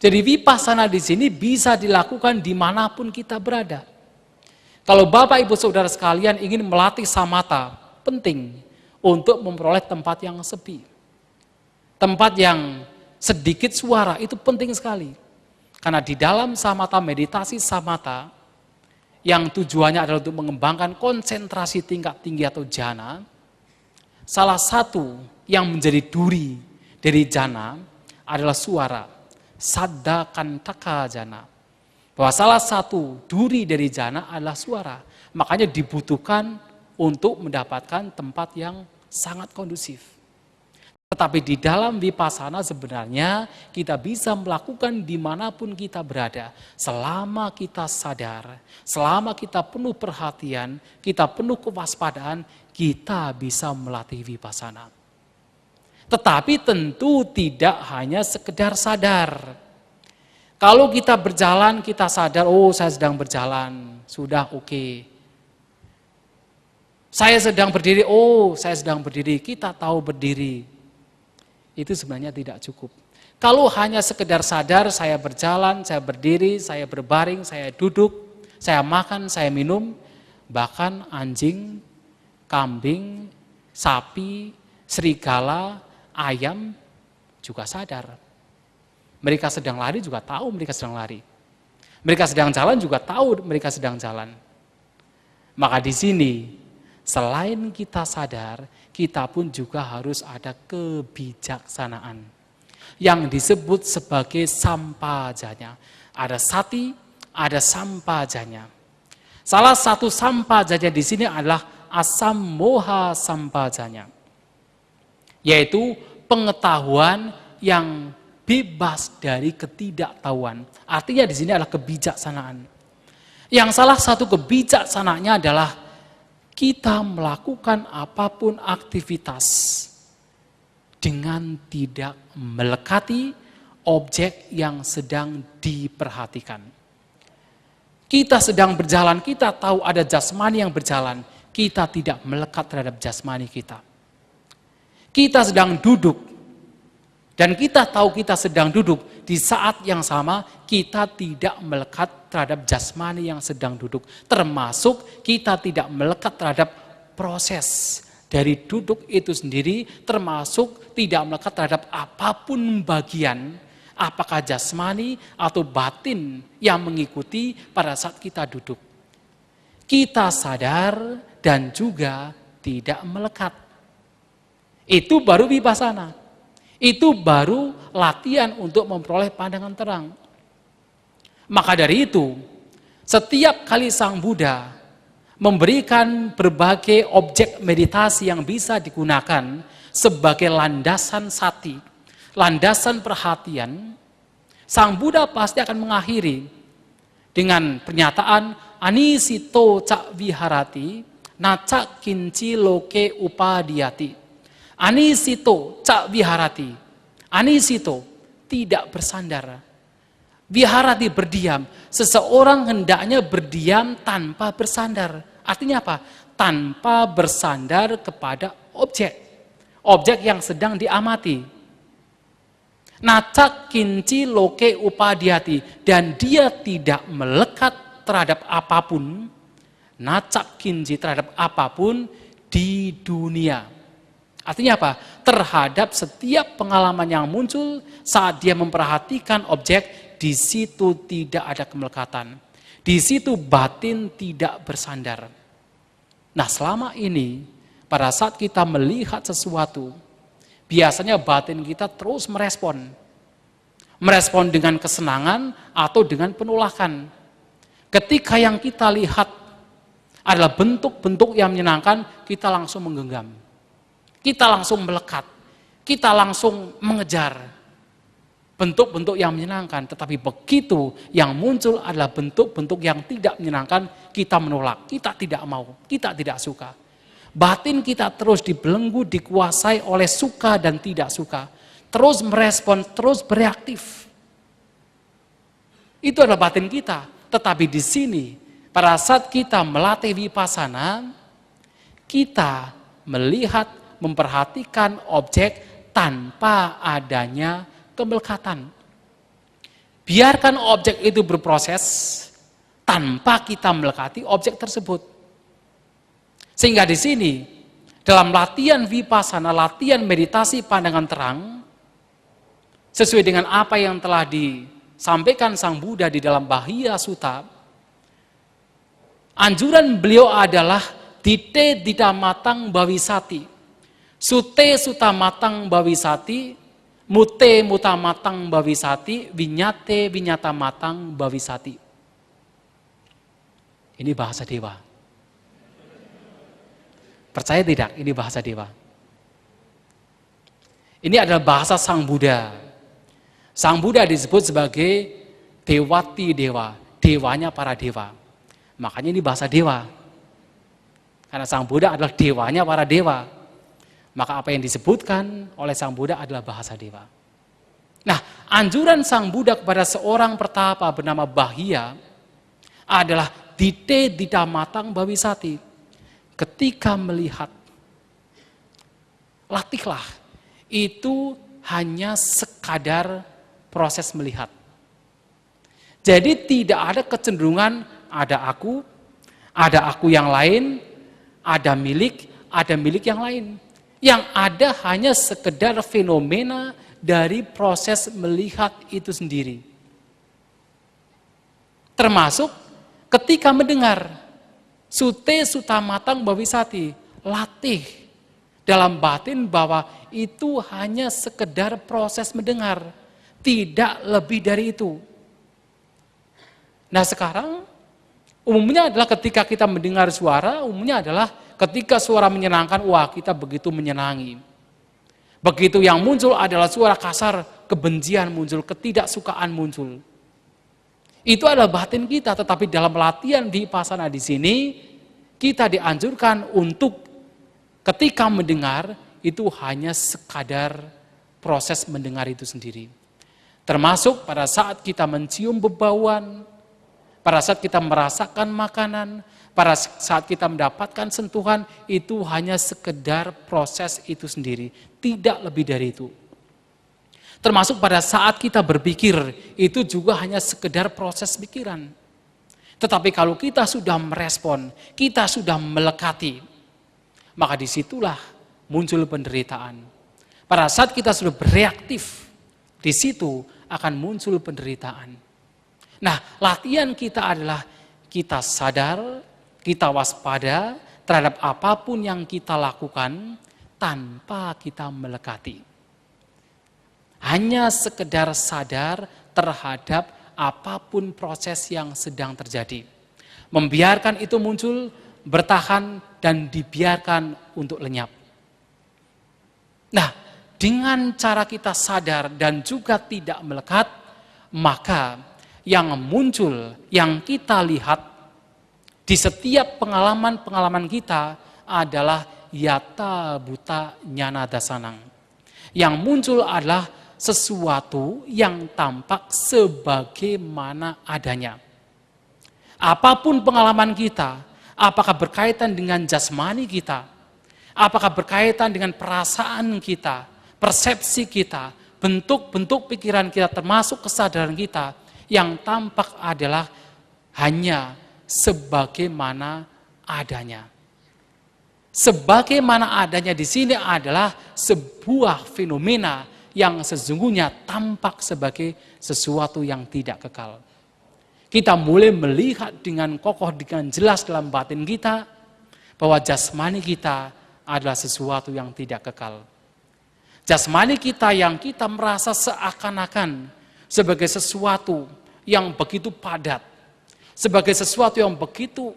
[SPEAKER 2] Jadi vipassana di sini bisa dilakukan dimanapun kita berada. Kalau Bapak Ibu Saudara sekalian ingin melatih samatha, penting untuk memperoleh tempat yang sepi, tempat yang sedikit suara, itu penting sekali. Karena di dalam samatha, meditasi samatha, yang tujuannya adalah untuk mengembangkan konsentrasi tingkat tinggi atau jhana, salah satu yang menjadi duri dari jhana adalah suara, saddha kantaka jhana. Bahwa salah satu duri dari jhana adalah suara. Makanya dibutuhkan untuk mendapatkan tempat yang sangat kondusif. Tetapi di dalam vipassana sebenarnya kita bisa melakukan dimanapun kita berada. Selama kita sadar, selama kita penuh perhatian, kita penuh kewaspadaan, kita bisa melatih vipassana. Tetapi tentu tidak hanya sekedar sadar. Kalau kita berjalan, kita sadar, oh saya sedang berjalan, sudah oke. Saya sedang berdiri, oh saya sedang berdiri, kita tahu berdiri. Itu sebenarnya tidak cukup. Kalau hanya sekedar sadar, saya berjalan, saya berdiri, saya berbaring, saya duduk, saya makan, saya minum, bahkan anjing, kambing, sapi, serigala, ayam juga sadar. Mereka sedang lari juga tahu mereka sedang lari. Mereka sedang jalan juga tahu mereka sedang jalan. Maka di sini, selain kita sadar, kita pun juga harus ada kebijaksanaan yang disebut sebagai sampajanya. Ada sati, ada sampajanya. Salah satu sampajanya di sini adalah asammoha sampajanya, yaitu pengetahuan yang bebas dari ketidaktahuan. Artinya di sini adalah kebijaksanaan. Yang salah satu kebijaksanaannya adalah kita melakukan apapun aktivitas dengan tidak melekati objek yang sedang diperhatikan. Kita sedang berjalan, kita tahu ada jasmani yang berjalan, kita tidak melekat terhadap jasmani kita. Kita sedang duduk, dan kita tahu kita sedang duduk, di saat yang sama kita tidak melekat terhadap jasmani yang sedang duduk. Termasuk kita tidak melekat terhadap proses dari duduk itu sendiri, termasuk tidak melekat terhadap apapun bagian, apakah jasmani atau batin yang mengikuti pada saat kita duduk. Kita sadar dan juga tidak melekat. Itu baru vipassana. Itu baru latihan untuk memperoleh pandangan terang. Maka dari itu, setiap kali Sang Buddha memberikan berbagai objek meditasi yang bisa digunakan sebagai landasan sati, landasan perhatian, Sang Buddha pasti akan mengakhiri dengan pernyataan anisito cak viharati naca kinci loke upadiyati. Anisito cak viharati. Anisito tidak bersandar. Viharati berdiam. Seseorang hendaknya berdiam tanpa bersandar. Artinya apa? Tanpa bersandar kepada objek. Objek yang sedang diamati. Nacak kinci loke upadhyati, dan dia tidak melekat terhadap apapun, nacak kinci terhadap apapun di dunia. Artinya apa? Terhadap setiap pengalaman yang muncul saat dia memperhatikan objek, di situ tidak ada kemelekatan. Di situ batin tidak bersandar. Nah, selama ini pada saat kita melihat sesuatu, biasanya batin kita terus merespon. Merespon dengan kesenangan atau dengan penolakan. Ketika yang kita lihat adalah bentuk-bentuk yang menyenangkan, kita langsung menggenggam. Kita langsung melekat. Kita langsung mengejar bentuk-bentuk yang menyenangkan. Tetapi begitu yang muncul adalah bentuk-bentuk yang tidak menyenangkan, kita menolak. Kita tidak mau. Kita tidak suka. Batin kita terus dibelenggu, dikuasai oleh suka dan tidak suka. Terus merespon, terus bereaktif. Itu adalah batin kita. Tetapi di sini, pada saat kita melatih vipassana, kita melihat, memperhatikan objek tanpa adanya kemelekatan. Biarkan objek itu berproses tanpa kita melekati objek tersebut. Sehingga di sini, dalam latihan vipassana, latihan meditasi pandangan terang, sesuai dengan apa yang telah disampaikan Sang Buddha di dalam Bahia Sutta, anjuran beliau adalah dite ditamatang bawisati, sute sutamatang bawisati, mute mutamatang bawisati, vinyate vinyatamatang bawisati. Ini bahasa dewa. Percaya tidak? Ini bahasa dewa. Ini adalah bahasa Sang Buddha. Sang Buddha disebut sebagai Dewati Dewa, dewanya para dewa. Makanya ini bahasa dewa. Karena Sang Buddha adalah dewanya para dewa. Maka apa yang disebutkan oleh Sang Buddha adalah bahasa dewa. Nah, anjuran Sang Buddha kepada seorang pertapa bernama Bahia adalah dite ditamatang bawisati. Ketika melihat, latihlah, itu hanya sekadar proses melihat. Jadi tidak ada kecenderungan ada aku yang lain, ada milik yang lain. Yang ada hanya sekedar fenomena dari proses melihat itu sendiri. Termasuk ketika mendengar. Sute sutamatang bawisati, latih dalam batin bahwa itu hanya sekedar proses mendengar, tidak lebih dari itu. Nah sekarang, umumnya adalah ketika kita mendengar suara, umumnya adalah ketika suara menyenangkan, wah kita begitu menyenangi. Begitu yang muncul adalah suara kasar, kebencian muncul, ketidaksukaan muncul. Itu adalah batin kita, tetapi dalam latihan vipassana di sini, kita dianjurkan untuk ketika mendengar, itu hanya sekadar proses mendengar itu sendiri. Termasuk pada saat kita mencium bebauan, pada saat kita merasakan makanan, pada saat kita mendapatkan sentuhan, itu hanya sekedar proses itu sendiri, tidak lebih dari itu. Termasuk pada saat kita berpikir, itu juga hanya sekedar proses pikiran. Tetapi kalau kita sudah merespon, kita sudah melekati, maka disitulah muncul penderitaan. Pada saat kita sudah bereaktif, di situ akan muncul penderitaan. Nah, latihan kita adalah kita sadar, kita waspada terhadap apapun yang kita lakukan tanpa kita melekati. Hanya sekedar sadar terhadap apapun proses yang sedang terjadi. Membiarkan itu muncul, bertahan, dan dibiarkan untuk lenyap. Nah, dengan cara kita sadar dan juga tidak melekat, maka yang muncul, yang kita lihat di setiap pengalaman-pengalaman kita adalah yata buta nyana dasanang. Yang muncul adalah sesuatu yang tampak sebagaimana adanya. Apapun pengalaman kita, apakah berkaitan dengan jasmani kita, apakah berkaitan dengan perasaan kita, persepsi kita, bentuk-bentuk pikiran kita termasuk kesadaran kita yang tampak adalah hanya sebagaimana adanya. Sebagaimana adanya di sini adalah sebuah fenomena yang sesungguhnya tampak sebagai sesuatu yang tidak kekal. Kita mulai melihat dengan kokoh, dengan jelas dalam batin kita bahwa jasmani kita adalah sesuatu yang tidak kekal. Jasmani kita yang kita merasa seakan-akan sebagai sesuatu yang begitu padat, sebagai sesuatu yang begitu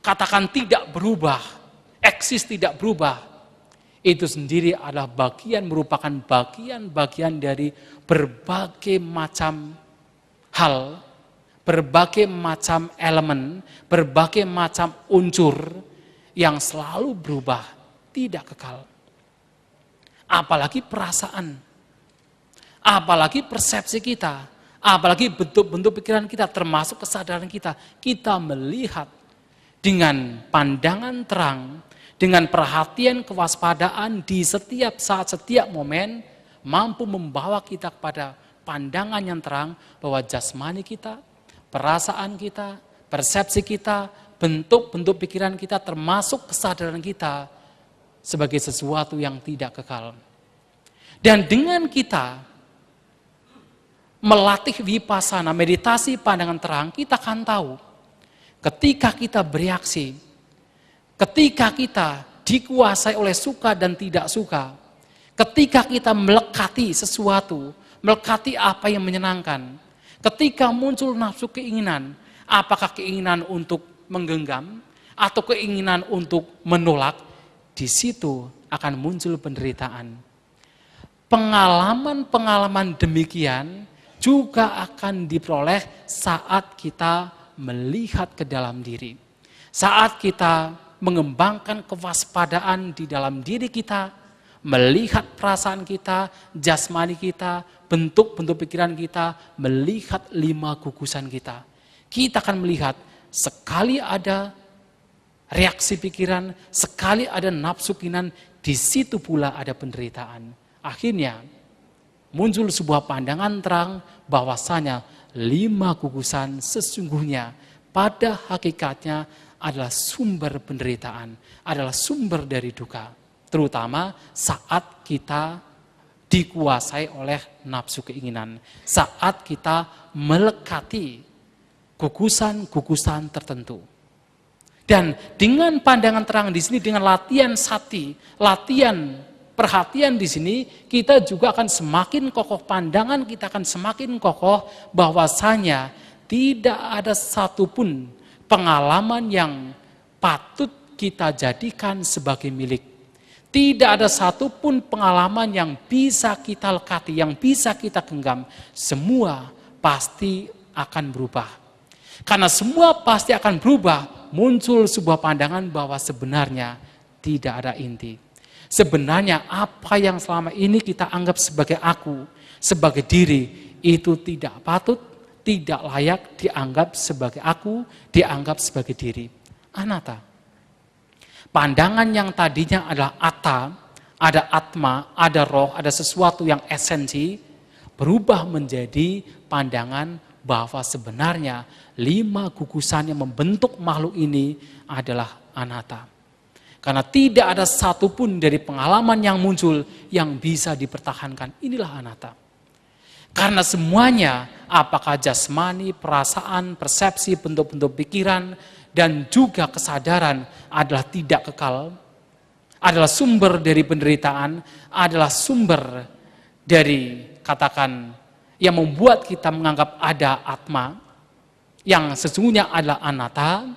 [SPEAKER 2] katakan tidak berubah, eksis tidak berubah, itu sendiri adalah merupakan bagian dari berbagai macam hal, berbagai macam elemen, berbagai macam unsur yang selalu berubah, tidak kekal. Apalagi perasaan, apalagi persepsi kita, apalagi bentuk-bentuk pikiran kita, termasuk kesadaran kita. Kita melihat dengan pandangan terang, dengan perhatian kewaspadaan di setiap saat, setiap momen, mampu membawa kita kepada pandangan yang terang bahwa jasmani kita, perasaan kita, persepsi kita, bentuk-bentuk pikiran kita, termasuk kesadaran kita sebagai sesuatu yang tidak kekal. Dan dengan kita melatih vipassana, meditasi pandangan terang, kita akan tahu ketika kita bereaksi, ketika kita dikuasai oleh suka dan tidak suka, ketika kita melekati sesuatu, melekati apa yang menyenangkan, ketika muncul nafsu keinginan, apakah keinginan untuk menggenggam atau keinginan untuk menolak, di situ akan muncul penderitaan. Pengalaman-pengalaman demikian juga akan diperoleh saat kita melihat ke dalam diri. Saat kita mengembangkan kewaspadaan di dalam diri kita, melihat perasaan kita, jasmani kita, bentuk-bentuk pikiran kita, melihat 5 gugusan kita. Kita akan melihat sekali ada reaksi pikiran, sekali ada nafsu keinginan, di situ pula ada penderitaan. Akhirnya muncul sebuah pandangan terang bahwasanya 5 gugusan sesungguhnya pada hakikatnya adalah sumber penderitaan, adalah sumber dari duka. Terutama saat kita dikuasai oleh nafsu keinginan, saat kita melekati gugusan-gugusan tertentu. Dan dengan pandangan terang di sini, dengan latihan sati, latihan perhatian di sini, kita juga akan semakin kokoh, pandangan kita akan semakin kokoh bahwasanya tidak ada satupun pengalaman yang patut kita jadikan sebagai milik. Tidak ada satupun pengalaman yang bisa kita lekati, yang bisa kita genggam. Semua pasti akan berubah. Karena semua pasti akan berubah, muncul sebuah pandangan bahwa sebenarnya tidak ada inti. Sebenarnya apa yang selama ini kita anggap sebagai aku, sebagai diri, itu tidak patut, tidak layak dianggap sebagai aku, dianggap sebagai diri. Anatta. Pandangan yang tadinya adalah atta, ada atma, ada roh, ada sesuatu yang esensi, berubah menjadi pandangan bahwa sebenarnya 5 gugusan yang membentuk makhluk ini adalah anatta. Karena tidak ada satupun dari pengalaman yang muncul yang bisa dipertahankan. Inilah anatta. Karena semuanya, apakah jasmani, perasaan, persepsi, bentuk-bentuk pikiran, dan juga kesadaran adalah tidak kekal, adalah sumber dari penderitaan, adalah sumber dari katakan yang membuat kita menganggap ada atma, yang sesungguhnya adalah anatta,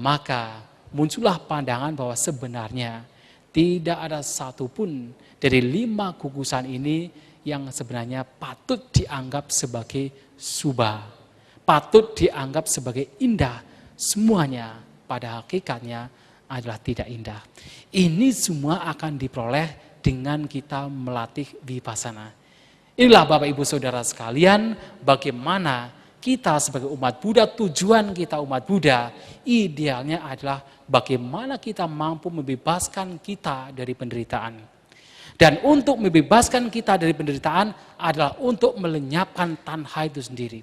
[SPEAKER 2] maka muncullah pandangan bahwa sebenarnya tidak ada satupun dari 5 gugusan ini yang sebenarnya patut dianggap sebagai subha, patut dianggap sebagai indah. Semuanya pada hakikatnya adalah tidak indah. Ini semua akan diperoleh dengan kita melatih vipassana. Inilah Bapak Ibu Saudara sekalian, bagaimana kita sebagai umat Buddha, tujuan kita umat Buddha, idealnya adalah bagaimana kita mampu membebaskan kita dari penderitaan. Dan untuk membebaskan kita dari penderitaan adalah untuk melenyapkan tanha itu sendiri.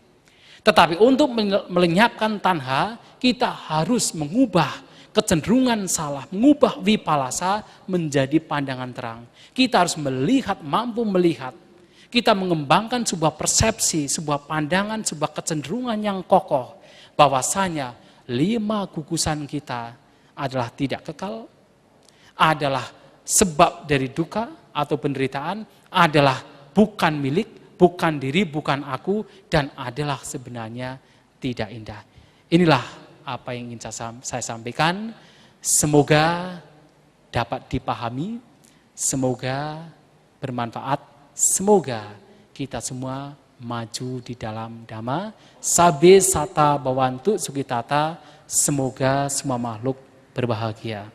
[SPEAKER 2] Tetapi untuk melenyapkan tanha, kita harus mengubah kecenderungan salah, mengubah vipalasa menjadi pandangan terang. Kita harus melihat, mampu melihat. Kita mengembangkan sebuah persepsi, sebuah pandangan, sebuah kecenderungan yang kokoh. Bahwasanya 5 gugusan kita adalah tidak kekal, adalah sebab dari duka atau penderitaan, adalah bukan milik, bukan diri, bukan aku, dan adalah sebenarnya tidak indah. Inilah apa yang ingin saya sampaikan. Semoga dapat dipahami, semoga bermanfaat, semoga kita semua maju di dalam Dhamma. Sabe sata bawantu sukitata, semoga semua makhluk berbahagia.